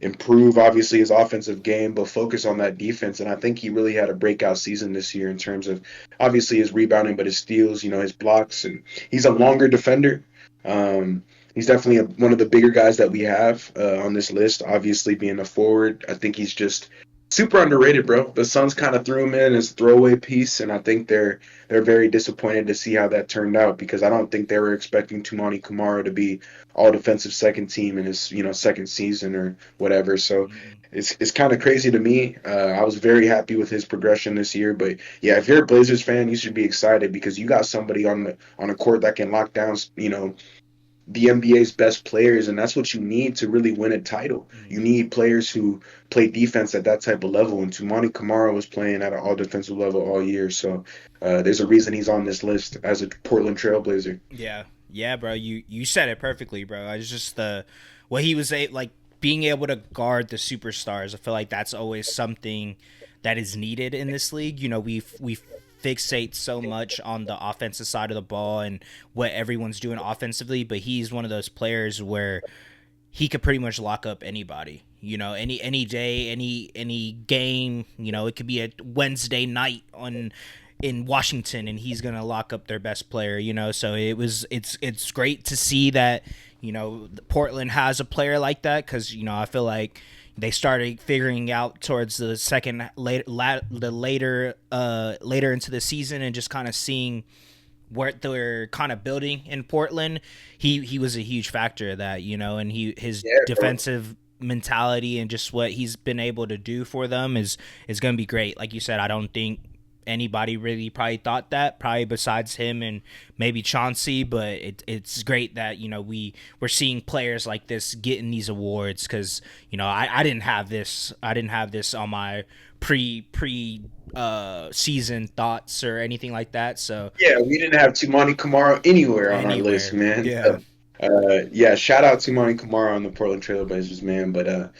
improve obviously his offensive game, but focus on that defense. And I think he really had a breakout season this year in terms of obviously his rebounding, but his steals, his blocks, and he's a longer defender. He's definitely one of the bigger guys that we have on this list. Obviously, being a forward, I think he's just super underrated, bro. The Suns kind of threw him in as a throwaway piece, and I think they're very disappointed to see how that turned out because I don't think they were expecting Tumani Kamara to be all defensive second team in his second season or whatever. So Mm-hmm. it's kind of crazy to me. I was very happy with his progression this year, but yeah, if you're a Blazers fan, you should be excited because you got somebody on a court that can lock down the NBA's best players, and that's what you need to really win a title. You Mm-hmm. need players who play defense at that type of level, and Tumani Kamara was playing at an all defensive level all year. So there's a reason he's on this list as a Portland Trailblazer. Yeah, yeah, bro. You said it perfectly, bro. It's just the what he was like being able to guard the superstars. I feel like that's always something that is needed in this league. You know, we fixate so much on the offensive side of the ball and what everyone's doing offensively, but he's one of those players where he could pretty much lock up anybody. You know, any day, any game. You know, it could be a Wednesday night on in Washington, and he's gonna lock up their best player. You know, so it's great to see that Portland has a player like that because I feel like they started figuring out towards the second later into the season and just kind of seeing what they're kind of building in Portland. He was a huge factor of that, and his Yeah, bro. defensive mentality and just what he's been able to do for them is going to be great. Like you said, I don't think anybody really probably thought that, probably besides him and maybe Chauncey, but it's great that we're seeing players like this getting these awards because I didn't have this on my pre season thoughts or anything like that. So Yeah, we didn't have Tumani Kamara anywhere on our list, anywhere, man. yeah. Yeah, shout out to Tumani Kamara on the Portland Trailblazers, man. But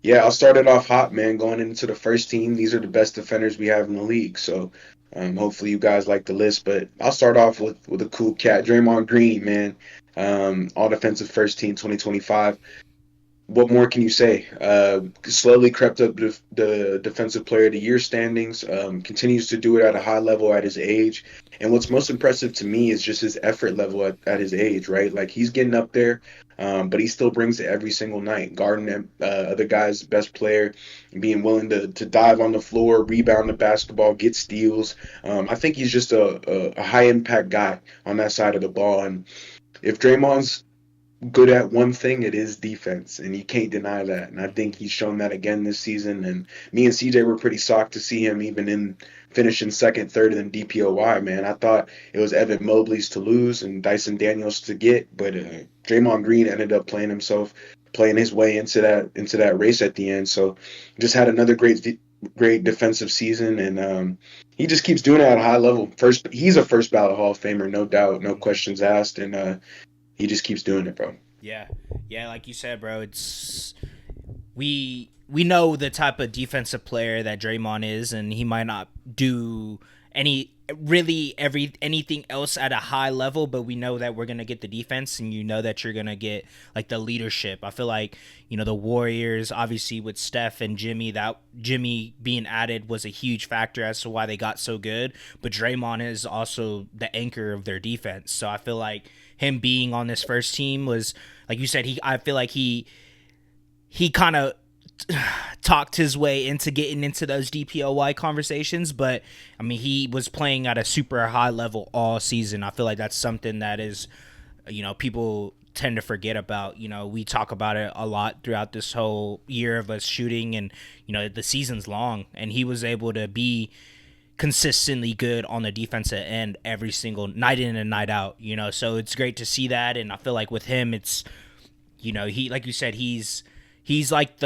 yeah, I'll start it off hot, man. Going into the first team, these are the best defenders we have in the league. So hopefully you guys like the list. But I'll start off with a cool cat, Draymond Green, man. All defensive first team 2025. What more can you say? Slowly crept up the Defensive Player of the Year standings. Continues to do it at a high level at his age. And what's most impressive to me is just his effort level at his age, right? Like he's getting up there, but he still brings it every single night, guarding other guys' best player, being willing to dive on the floor, rebound the basketball, get steals. I think he's just a high impact guy on that side of the ball. And if Draymond's good at one thing, it is defense, and you can't deny that. And I think he's shown that again this season. And me and CJ were pretty shocked to see him even in finishing second, third in DPOY. Man, I thought it was Evan Mobley's to lose and Dyson Daniels to get, but Draymond Green ended up playing his way into that race at the end. So just had another great defensive season, and he just keeps doing it at a high level. He's a first ballot Hall of Famer, no doubt, no Mhm. questions asked, and he just keeps doing it, bro. Yeah, yeah, like you said, bro. It's we know the type of defensive player that Draymond is, and he might not do anything else at a high level, but we know that we're gonna get the defense, and that you're gonna get like the leadership. I feel like the Warriors, obviously with Steph and Jimmy, that Jimmy being added was a huge factor as to why they got so good. But Draymond is also the anchor of their defense, so I feel like him being on this first team was, like you said, I feel like he kind of talked his way into getting into those DPOY conversations, but I mean, he was playing at a super high level all season. I feel like that's something that is, people tend to forget about. We talk about it a lot throughout this whole year of us shooting, and the season's long, and he was able to be consistently good on the defensive end every single night in and night out. So it's great to see that, and I feel like with him, it's he, like you said, he's like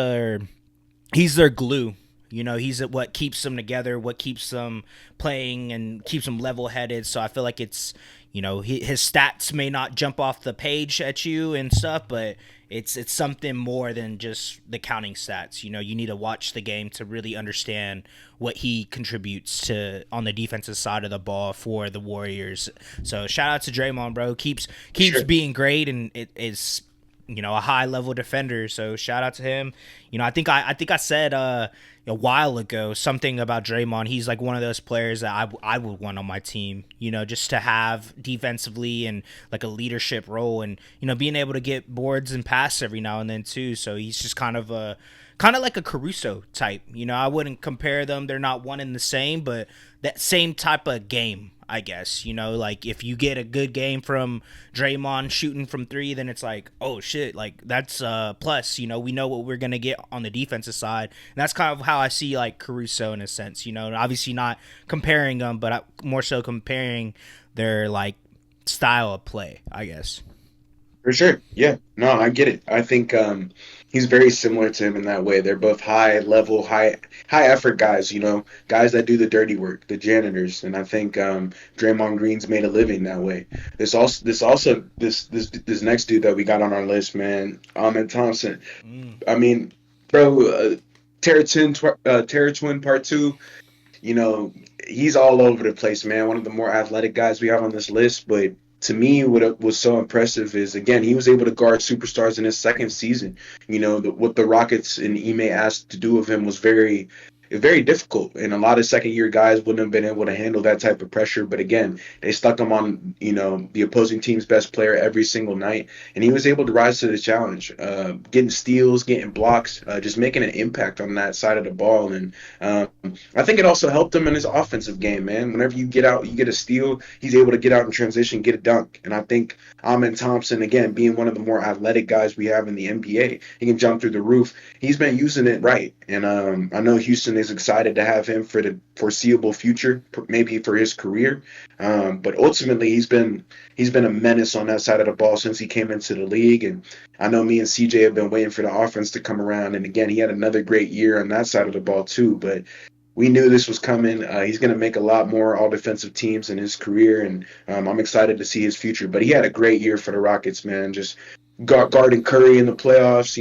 he's their glue. He's what keeps them together, what keeps them playing, and keeps them level headed. So I feel like it's his stats may not jump off the page at you and stuff, but it's something more than just the counting stats. You need to watch the game to really understand what he contributes to on the defensive side of the ball for the Warriors. So shout out to Draymond, bro. Keeps Sure. being great, and it is a high level defender. So shout out to him. I think I said a while ago something about Draymond. He's like one of those players that I would want on my team. Just to have defensively and like a leadership role, and being able to get boards and pass every now and then too. So he's just kind of like a Caruso type. I wouldn't compare them. They're not one and the same, but that same type of game, I guess. Like if you get a good game from Draymond shooting from three, then it's like, oh shit, like that's plus. We know what we're gonna get on the defensive side, and that's kind of how I see like Caruso in a sense. Obviously not comparing them, but more so comparing their like style of play, I guess. For sure. Yeah. No, I get it. I think he's very similar to him in that way. They're both high level, high effort guys, guys that do the dirty work, the janitors. And I think Draymond Green's made a living that way. This next dude that we got on our list, man, Ahmed Thompson. Mm. I mean, bro, Terra Twin Part 2, you know, he's all over the place, man. One of the more athletic guys we have on this list. But to me, what was so impressive is, again, he was able to guard superstars in his second season. What the Rockets and Ime asked to do of him was very difficult. And a lot of second year guys wouldn't have been able to handle that type of pressure. But again, they stuck him on, the opposing team's best player every single night. And he was able to rise to the challenge, getting steals, getting blocks, just making an impact on that side of the ball. And I think it also helped him in his offensive game, man. Whenever you get out, you get a steal, he's able to get out in transition, get a dunk. And I think Amin Thompson, again, being one of the more athletic guys we have in the NBA, he can jump through the roof. He's been using it right. And I know Houston is excited to have him for the foreseeable future, maybe for his career. But ultimately, he's been a menace on that side of the ball since he came into the league. And I know me and CJ have been waiting for the offense to come around. And again, he had another great year on that side of the ball too. But we knew this was coming. He's going to make a lot more all defensive teams in his career, and I'm excited to see his future. But he had a great year for the Rockets, man. Just guarding Curry in the playoffs,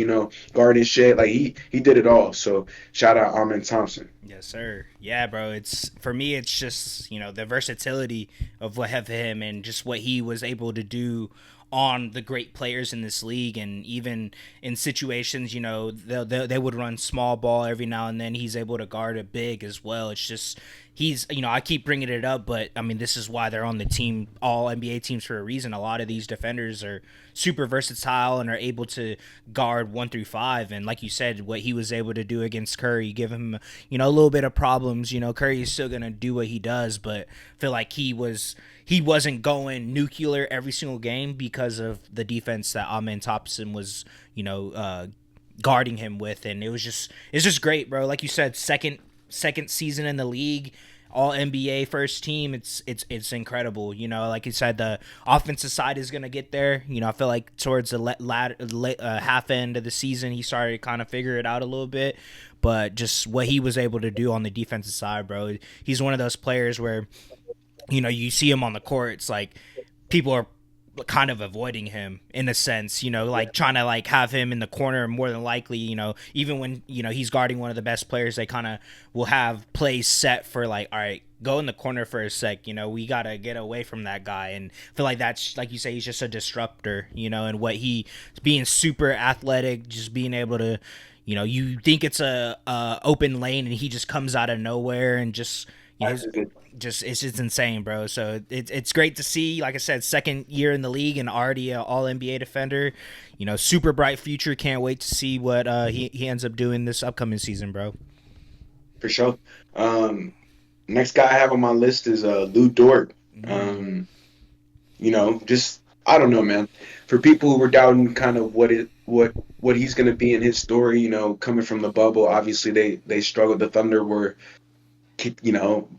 guarding Shea. Like he did it all. So shout out Amin Thompson. Yes, sir. Yeah, bro. It's for me. It's just the versatility of what have him and just what he was able to do on the great players in this league, and even in situations, they would run small ball every now and then. He's able to guard it big as well. It's just I keep bringing it up, but I mean, this is why they're on the team, all NBA teams for a reason. A lot of these defenders are super versatile and are able to guard 1 through 5. And like you said, what he was able to do against Curry, give him, a little bit of problems. Curry is still going to do what he does, but I feel like he wasn't going nuclear every single game because of the defense that Amen Thompson was, guarding him with. And it's just great, bro. Like you said, second season in the league, all NBA first team. It's incredible. Like you said, the offensive side is gonna get there. I feel like towards the half end of the season, he started to kind of figure it out a little bit. But just what he was able to do on the defensive side, bro. He's one of those players where you see him on the court, it's like people are kind of avoiding him in a sense, like trying to like have him in the corner more than likely, even when, he's guarding one of the best players, they kind of will have plays set for like, all right, go in the corner for a sec, we got to get away from that guy. And I feel like that's, like you say, he's just a disruptor, and what he being super athletic, just being able to, you think it's a open lane and he just comes out of nowhere and just, it's just insane, bro. So it's great to see. Like I said, second year in the league and already an All NBA defender. Super bright future. Can't wait to see what he ends up doing this upcoming season, bro. For sure. Next guy I have on my list is Lou Dort. Mm. Just I don't know, man. For people who were doubting kind of what he's going to be in his story, coming from the bubble, obviously they struggled. The Thunder were,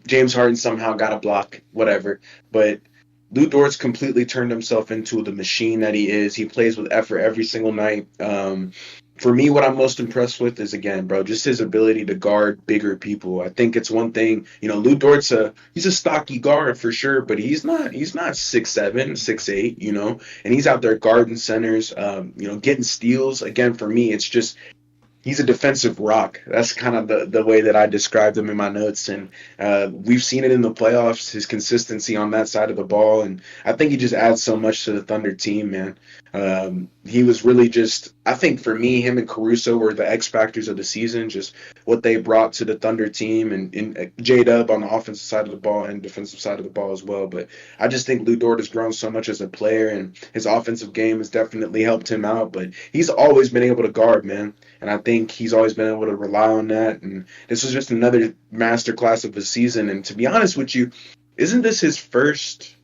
James Harden somehow got a block, whatever. But Lou Dort's completely turned himself into the machine that he is. He plays with effort every single night. for me, what I'm most impressed with is again, bro, just his ability to guard bigger people. I think it's one thing, Lou Dort's he's a stocky guard for sure, but he's not 6'7", 6'8", and he's out there guarding centers, getting steals. Again, for me, it's just he's a defensive rock. That's kind of the way that I described him in my notes. And we've seen it in the playoffs, his consistency on that side of the ball. And I think he just adds so much to the Thunder team, man. He was really just, I think for me, him and Caruso were the X factors of the season, just what they brought to the Thunder team and J-Dub on the offensive side of the ball and defensive side of the ball as well. But I just think Lou Dort has grown so much as a player, and his offensive game has definitely helped him out. But he's always been able to guard, man. And I think he's always been able to rely on that. And this was just another masterclass of a season. And to be honest with you, isn't this his first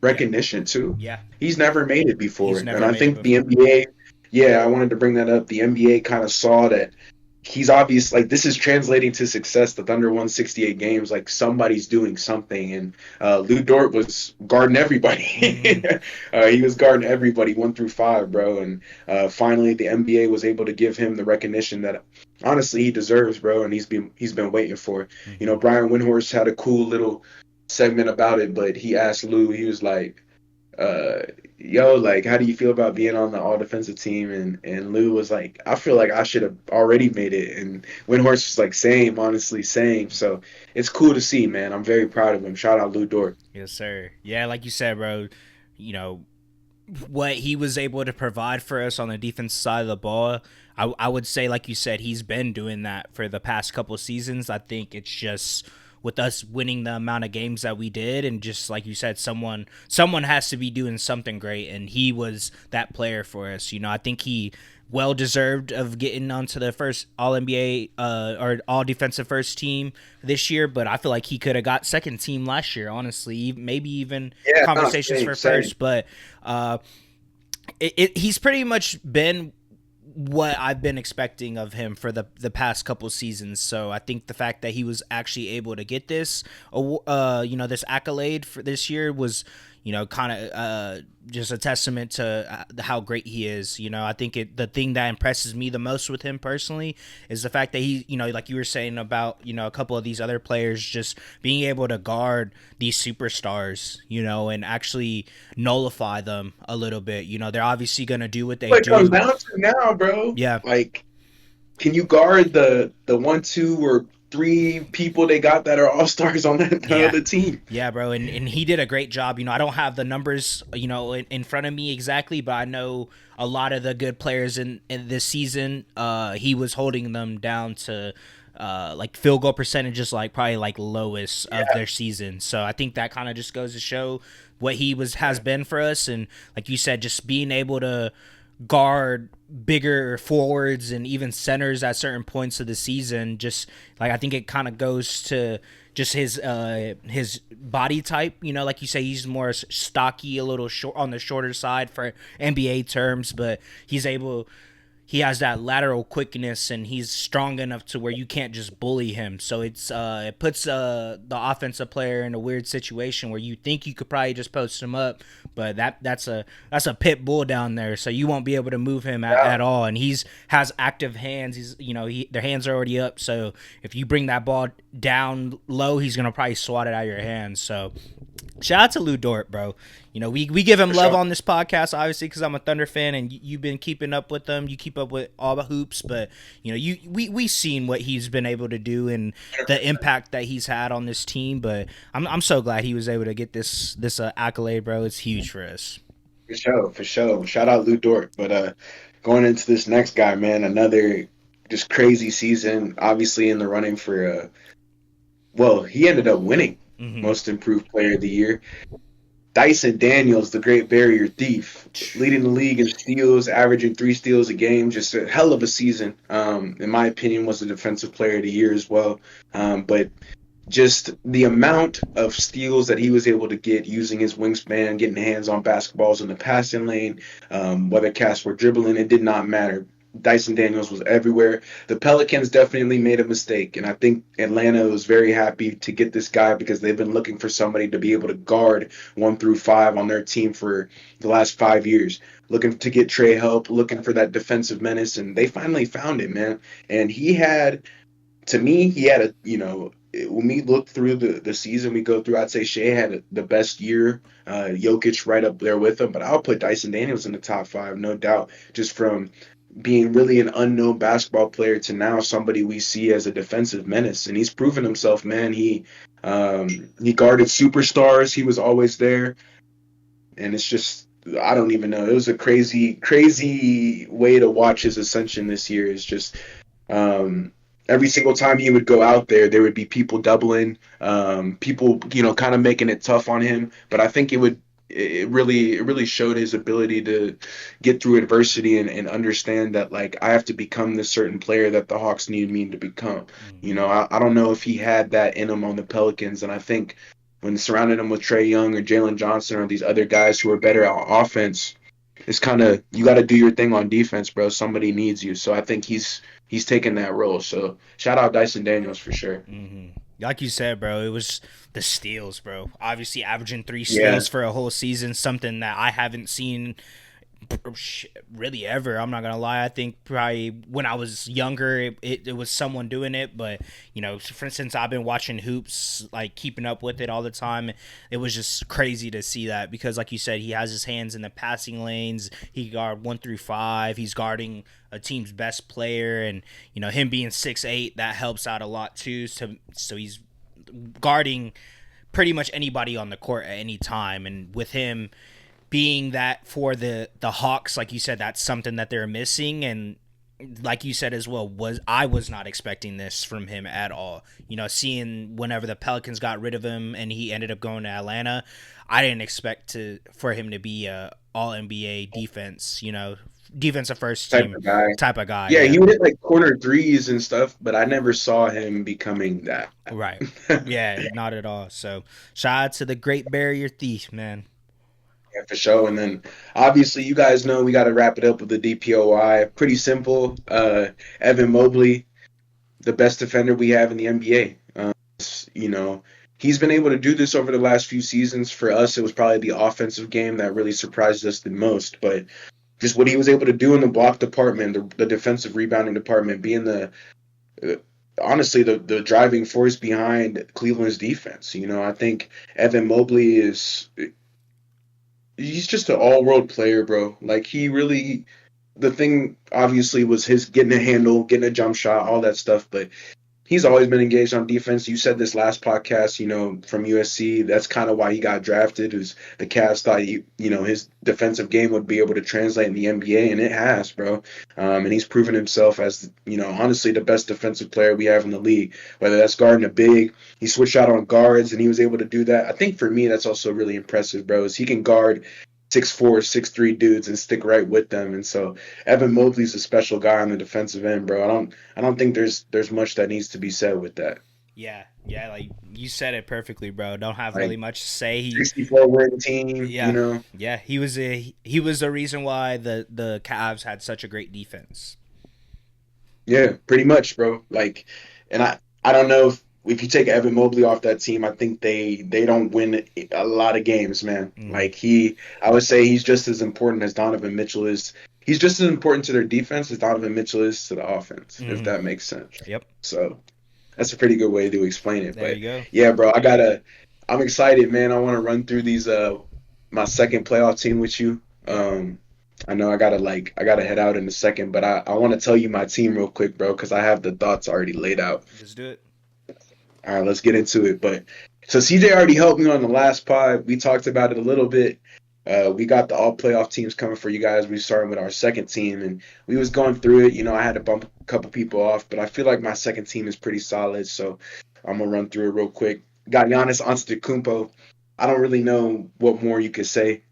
Yeah. recognition too? Yeah. He's never made it before. He's And never I made it think the before. NBA, yeah, I wanted to bring that up. The NBA kind of saw that he's obvious, like this is translating to success. The Thunder won 68 games, like somebody's doing something. And Lou Dort was guarding everybody. Hmm. He was guarding everybody 1 through 5, bro. And finally, the NBA was able to give him the recognition that honestly he deserves, bro. And he's been waiting for. Hmm. Brian Windhorst had a cool little segment about it, but he asked Lou, he was like, uh, yo, like, how do you feel about being on the all defensive team? And Lou was like, I feel like I should have already made it. And Windhorst was like, same, honestly, same. So it's cool to see, man. I'm very proud of him. Shout out Lou Dort. Yes, sir. Yeah, like you said, bro. You know what he was able to provide for us on the defense side of the ball. I would say, like you said, he's been doing that for the past couple of seasons. I think it's just with us winning the amount of games that we did, and just like you said, someone has to be doing something great, and he was that player for us. I think he well deserved of getting onto the first All NBA or All Defensive First Team this year, but I feel like he could have got second team last year. Honestly, maybe even Yeah, no, conversations same, for same. first, but uh, he's pretty much been what I've been expecting of him for the past couple seasons. So I think the fact that he was actually able to get this, this accolade for this year was, kind of just a testament to how great he is. I think the thing that impresses me the most with him personally is the fact that he, like you were saying about, a couple of these other players just being able to guard these superstars, and actually nullify them a little bit. They're obviously going to do what they What it comes do. down to now, bro, Yeah. like, can you guard the 1, 2, or 3 people they got that are all stars on the Yeah. other team? Yeah, bro, and he did a great job. I don't have the numbers, in front of me exactly, but I know a lot of the good players in this season. He was holding them down to like field goal percentages, like probably like lowest of Yeah, their season. So I think that kind of just goes to show what he has been for us, and like you said, just being able to guard bigger forwards and even centers at certain points of the season. Just like I think it kind of goes to just his body type. Like you say, he's more stocky, a little short on the shorter side for NBA terms, but he has that lateral quickness, and he's strong enough to where you can't just bully him. So it puts the offensive player in a weird situation where you think you could probably just post him up, but that's a pit bull down there. So you won't be able to move him yeah, at all. And he's has active hands. Their hands are already up. So if you bring that ball down low, he's gonna probably swat it out of your hands. So shout out to Lou Dort, bro. We give him for love sure. on this podcast, obviously, because I'm a Thunder fan, and you've been keeping up with them. You keep up with all the hoops, but we seen what he's been able to do and the impact that he's had on this team. But I'm so glad he was able to get this accolade, bro. It's huge for us. For sure, for sure. Shout out Lou Dort. But going into this next guy, man, another just crazy season. Obviously in the running for well, he ended up winning Hmm. Most Improved Player of the Year. Dyson Daniels, the Great Barrier Thief, leading the league in steals, averaging 3 steals a game. Just a hell of a season. In my opinion, was the Defensive Player of the Year as well. But just the amount of steals that he was able to get using his wingspan, getting hands on basketballs in the passing lane, whether cats were dribbling, it did not matter. Dyson Daniels was everywhere. The Pelicans definitely made a mistake, and I think Atlanta was very happy to get this guy because they've been looking for somebody to be able to guard 1 through 5 on their team for the last 5 years. Looking to get Trey help, looking for that defensive menace, and they finally found it, man. And he had, to me, he had a, when we look through the season we go through, I'd say Shea had the best year. Jokic right up there with him, but I'll put Dyson Daniels in the top 5, no doubt, just from being really an unknown basketball player to now somebody we see as a defensive menace, and he's proven himself, man. He guarded superstars. He was always there, and it's just I don't even know. It was a crazy, crazy way to watch his ascension this year. It's just every single time he would go out there would be people doubling, people, kind of making it tough on him. But I think it really showed his ability to get through adversity and understand that, like, I have to become this certain player that the Hawks need me to become. Mm-hmm. I don't know if he had that in him on the Pelicans, and I think when surrounding him with Trey Young or Jalen Johnson or these other guys who are better at offense, it's kind of you got to do your thing on defense, bro. Somebody needs you. So I think he's taking that role. So shout out Dyson Daniels for sure. Mm-hmm. Like you said, bro, it was the steals, bro. Obviously, averaging 3 steals Yeah, for a whole season, something that I haven't seen really ever. I'm not gonna lie. I think probably when I was younger, it was someone doing it, but for instance, I've been watching hoops, like keeping up with it all the time. It was just crazy to see that because, like you said, he has his hands in the passing lanes. He guard 1 through 5. He's guarding a team's best player, and him being 6'8", that helps out a lot too. So he's guarding pretty much anybody on the court at any time, and with him being that for the Hawks, like you said, that's something that they're missing. And like you said as well, I was not expecting this from him at all. Seeing whenever the Pelicans got rid of him and he ended up going to Atlanta, I didn't expect for him to be a all NBA defense, defensive first type team of guy. type of guy. Yeah, Yeah. he would hit like corner threes and stuff, but I never saw him becoming that. Right. Yeah, not at all. So shout out to the Great Barrier Thief, man. Yeah, for sure. And then obviously you guys know we got to wrap it up with the DPOY. Pretty simple. Evan Mobley, the best defender we have in the NBA. You know, he's been able to do this over the last few seasons. For us, it was probably the offensive game that really surprised us the most. But just what he was able to do in the block department, the defensive rebounding department, being uh, honestly the driving force behind Cleveland's defense. I think Evan Mobley he's just an all world player, bro. Like he really, the thing obviously was his getting a handle, getting a jump shot, all that stuff. But he's always been engaged on defense. You said this last podcast, from USC. That's kind of why he got drafted. Is the Cavs thought his defensive game would be able to translate in the NBA, and it has, bro. And he's proven himself as honestly the best defensive player we have in the league. Whether that's guarding a big, he switched out on guards, and he was able to do that. I think for me, that's also really impressive, bro. Is he can guard 6'4", 6'3" dudes and stick right with them. And so Evan Mobley's a special guy on the defensive end, bro. I don't think there's much that needs to be said with that. Yeah, yeah, like you said it perfectly, bro. Don't have Like really much to say. 64 win team, Yeah, yeah, he was the reason why the Cavs had such a great defense. Yeah, pretty much, bro. Like, and I don't know if you take Evan Mobley off that team, I think they don't win a lot of games, man. Mm-hmm. Like I would say he's just as important as Donovan Mitchell is. He's just as important to their defense as Donovan Mitchell is to the offense, if Mm-hmm. that makes sense. Yep. So that's a pretty good way to explain it. There But you go. yeah, bro, I'm excited, man. I want to run through these my second playoff team with you. I know I gotta head out in a second, but I want to tell you my team real quick, bro, because I have the thoughts already laid out. Let's do it. All right, let's get into it. But so CJ already helped me on the last pod. We talked about it a little bit. We got the all playoff teams coming for you guys. We started with our second team, and we was going through it. I had to bump a couple people off, but I feel like my second team is pretty solid. So I'm gonna run through it real quick. Got Giannis Antetokounmpo. I don't really know what more you could say.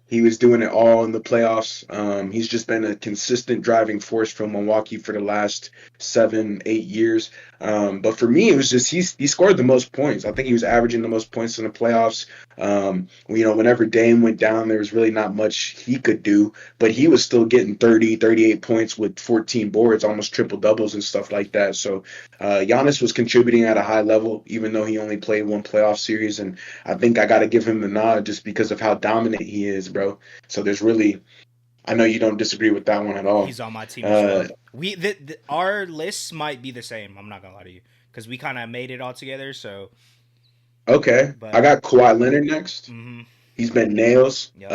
He was doing it all in the playoffs. He's just been a consistent driving force for Milwaukee for the last 7, 8 years. But for me, it was just he scored the most points. I think he was averaging the most points in the playoffs. Whenever Dame went down, there was really not much he could do, but he was still getting 30, 38 points with 14 boards, almost triple doubles and stuff like that. So Giannis was contributing at a high level, even though he only played one playoff series. And I think I got to give him the nod just because of how dominant he is, bro. So there's really, I know you don't disagree with that one at all. He's on my team as Uh, well. Our lists might be the same. I'm not gonna lie to you because we kind of made it all together. So, okay, I but got Kawhi Leonard next. mm-hmm, He's been nails. yep,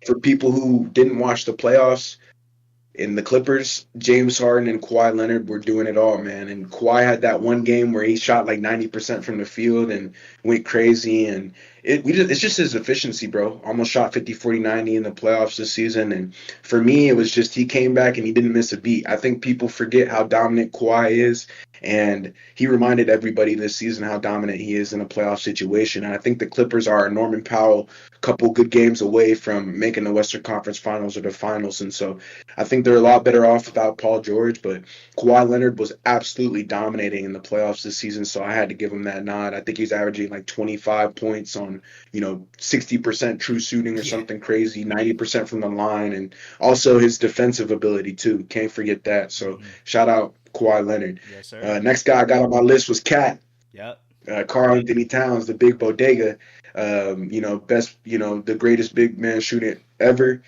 For people who didn't watch the playoffs, in the Clippers, James Harden and Kawhi Leonard were doing it all, man. And Kawhi had that one game where he shot like 90% from the field and went crazy. And it's just his efficiency, bro. Almost shot 50, 40, 90 in the playoffs this season. And for me, it was just he came back and he didn't miss a beat. I think people forget how dominant Kawhi is. And he reminded everybody this season how dominant he is in a playoff situation. And I think the Clippers are a Norman Powell couple good games away from making the Western Conference Finals or the finals. And so I think they're a lot better off without Paul George, but Kawhi Leonard was absolutely dominating in the playoffs this season, so I had to give him that nod. I think he's averaging like 25 points on, 60% true shooting or yeah, something crazy, 90% from the line, and also his defensive ability too. Can't forget that. So mm-hmm, shout out Kawhi Leonard. yes, sir. Next guy I got on my list was Cat. Yep, Carl Anthony Towns, the big bodega, best, the greatest big man shooter ever.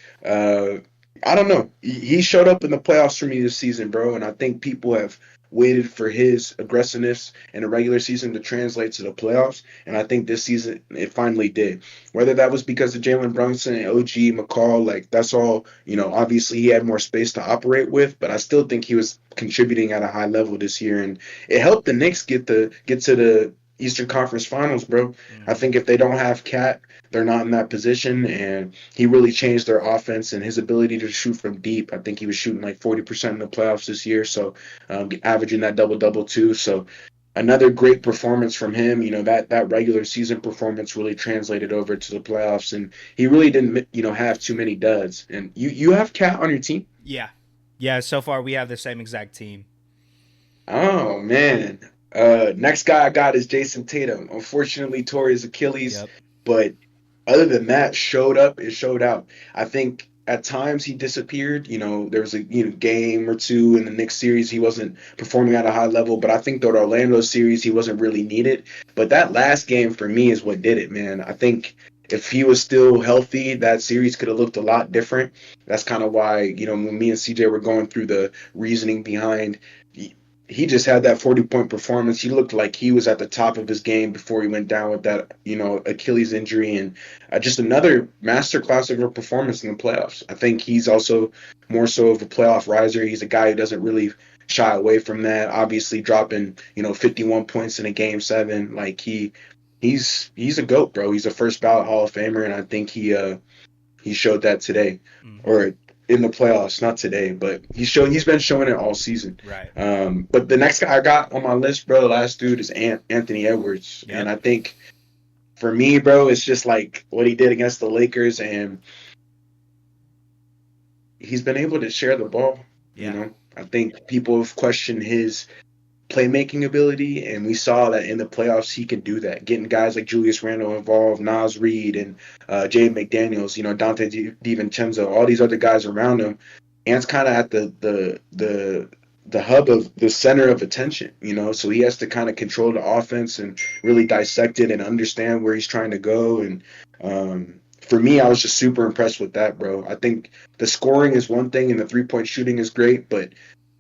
I don't know. He showed up in the playoffs for me this season, bro, and I think people have waited for his aggressiveness in the regular season to translate to the playoffs, and I think this season it finally did. Whether that was because of Jalen Brunson and OG McCall, like that's all, obviously he had more space to operate with, but I still think he was contributing at a high level this year, and it helped the Knicks get to the Eastern Conference Finals, bro. I mm-hmm, think if they don't have Cat, they're not in that position, and he really changed their offense and his ability to shoot from deep. I think he was shooting like 40% in the playoffs this year, so averaging that double double too. So another great performance from him. That regular season performance really translated over to the playoffs, and he really didn't have too many duds. And you have Cat on your team? yeah, yeah. So far, we have the same exact team. Oh man. Next guy I got is Jason Tatum. Unfortunately, tore his Achilles, Yep. but other than that, showed up and showed out. I think at times he disappeared. There was a game or two in the Knicks series he wasn't performing at a high level, but I think the Orlando series he wasn't really needed. But that last game for me is what did it, man. I think if he was still healthy, that series could have looked a lot different. That's kind of why, when me and CJ were going through the reasoning behind he just had that 40-point performance. He looked like he was at the top of his game before he went down with that, Achilles injury, and just another masterclass of a performance in the playoffs. I think he's also more so of a playoff riser. He's a guy who doesn't really shy away from that. Obviously, dropping 51 points in a game 7, like he's a goat, bro. He's a first ballot Hall of Famer, and I think he showed that today, Mm-hmm, or in the playoffs, not today, but he's been showing it all season. right. But the next guy I got on my list, bro, the last dude is Anthony Edwards, and Yep. I think for me, bro, it's just like what he did against the Lakers, and he's been able to share the ball. Yeah. I think people have questioned his playmaking ability, and we saw that in the playoffs he can do that. Getting guys like Julius Randle involved, Nas Reed, and Jay McDaniels, Dante DiVincenzo, all these other guys around him. Ant's kind of at the hub of the center of attention, so he has to kind of control the offense and really dissect it and understand where he's trying to go. And for me, I was just super impressed with that, bro. I think the scoring is one thing and the 3-point shooting is great, but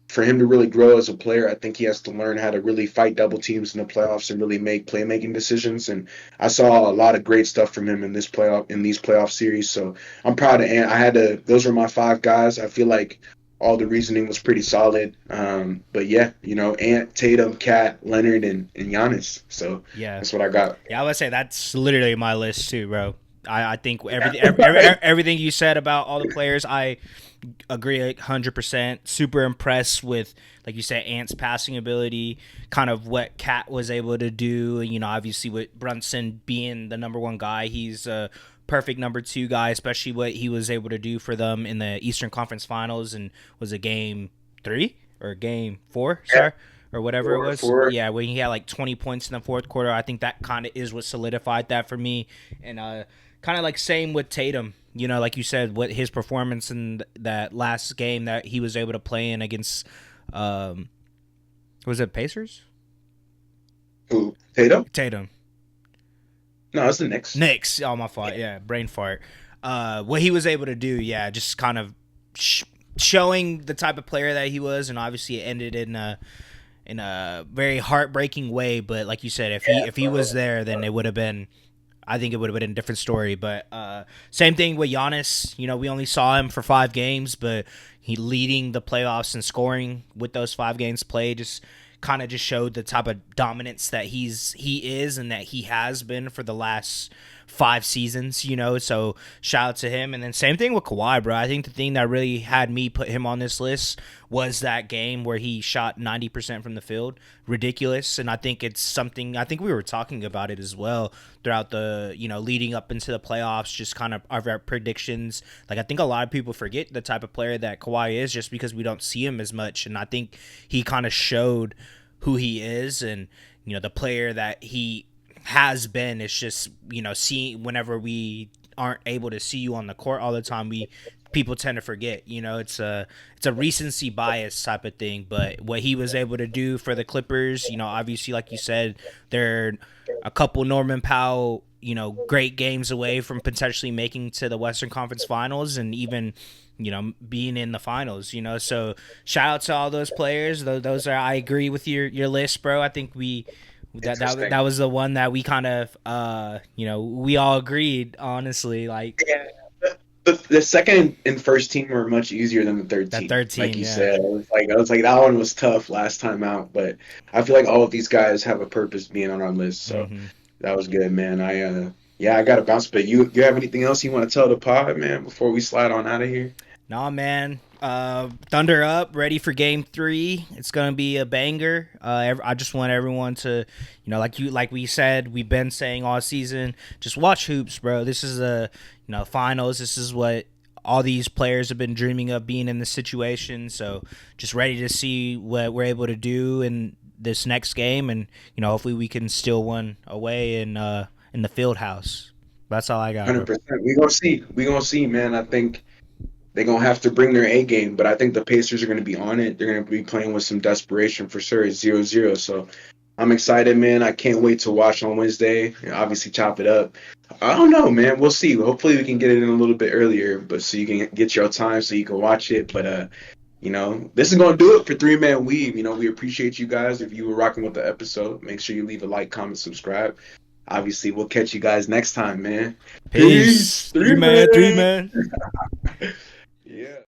for him to really grow as a player, I think he has to learn how to really fight double teams in the playoffs and really make playmaking decisions. And I saw a lot of great stuff from him in these playoff series. So I'm proud of Ant. Those were my 5 guys. I feel like all the reasoning was pretty solid. But yeah, Ant, Tatum, Cat, Leonard, and Giannis. So Yeah. that's what I got. Yeah, I would say that's literally my list too, bro. I think Right? everything you said about all the players, I agree 100%. Super impressed with, like you said, Ant's passing ability, kind of what Cat was able to do. Obviously with Brunson being the number one guy, he's a perfect number 2 guy, especially what he was able to do for them in the Eastern Conference Finals, and was it game 3 or game 4, Yeah, sorry, or whatever it four, was. four. Yeah, when he had like 20 points in the fourth quarter, I think that kind of is what solidified that for me. And kind of like same with Tatum. You know, like you said, what his performance in that last game that he was able to play in against, um, was it Pacers? Who? Tatum? Tatum. No, it's the Knicks. Knicks. Oh, my fault. Yeah, brain fart. What he was able to do, yeah, just kind of showing the type of player that he was, and obviously it ended in a very heartbreaking way. But like you said, if he was there, then it would have been. I think it would have been a different story. But same thing with Giannis. You know, we only saw him for 5 games, but he leading the playoffs and scoring with those 5 games played just kind of just showed the type of dominance that he is and that he has been for the last 5 seasons, you know. So shout out to him. And then same thing with Kawhi, bro. I think the thing that really had me put him on this list was that game where he shot 90% from the field. Ridiculous. And I think it's something, I think we were talking about it as well throughout the, you know, leading up into the playoffs, just kind of our predictions. Like, I think a lot of people forget the type of player that Kawhi is just because we don't see him as much. And I think he kind of showed who he is, and, you know, the player that he has been. It's just, you know, seeing whenever we aren't able to see you on the court all the time, people tend to forget. You know, it's a recency bias type of thing. But what he was able to do for the Clippers, you know, obviously, like you said, they're a couple Norman Powell, you know, great games away from potentially making to the Western Conference Finals, and even, you know, being in the finals. You know, so shout out to all those players. Those are, I agree with your list, bro. I think that was the one that we kind of you know, we all agreed, honestly, like Yeah. The second and first team were much easier than the third that team. third Like team, you yeah. said, I was like that one was tough last time out, but I feel like all of these guys have a purpose being on our list. So Hmm. that was good, man. Yeah, I got to bounce. But you have anything else you want to tell the pod, man, before we slide on out of here? Nah, man. Thunder up, ready for game 3. It's gonna be a banger. I just want everyone to, you know, like we said, we've been saying all season, just watch hoops, bro. This is a, you know, finals. This is what all these players have been dreaming of, being in this situation. So just ready to see what we're able to do in this next game, and, you know, hopefully we can steal one away in the field house. That's all I got, bro. 100%. We gonna see. We gonna see, man. I think they're gonna have to bring their A game, but I think the Pacers are gonna be on it. They're gonna be playing with some desperation for sure. It's 0-0. So I'm excited, man. I can't wait to watch on Wednesday and obviously chop it up. I don't know, man. We'll see. Hopefully we can get it in a little bit earlier, but so you can get your time so you can watch it. But this is gonna do it for Three Man Weave. We appreciate you guys. If you were rocking with the episode, make sure you leave a like, comment, subscribe. Obviously, we'll catch you guys next time, man. Peace. Peace. Three Three man, three man. man. Yeah.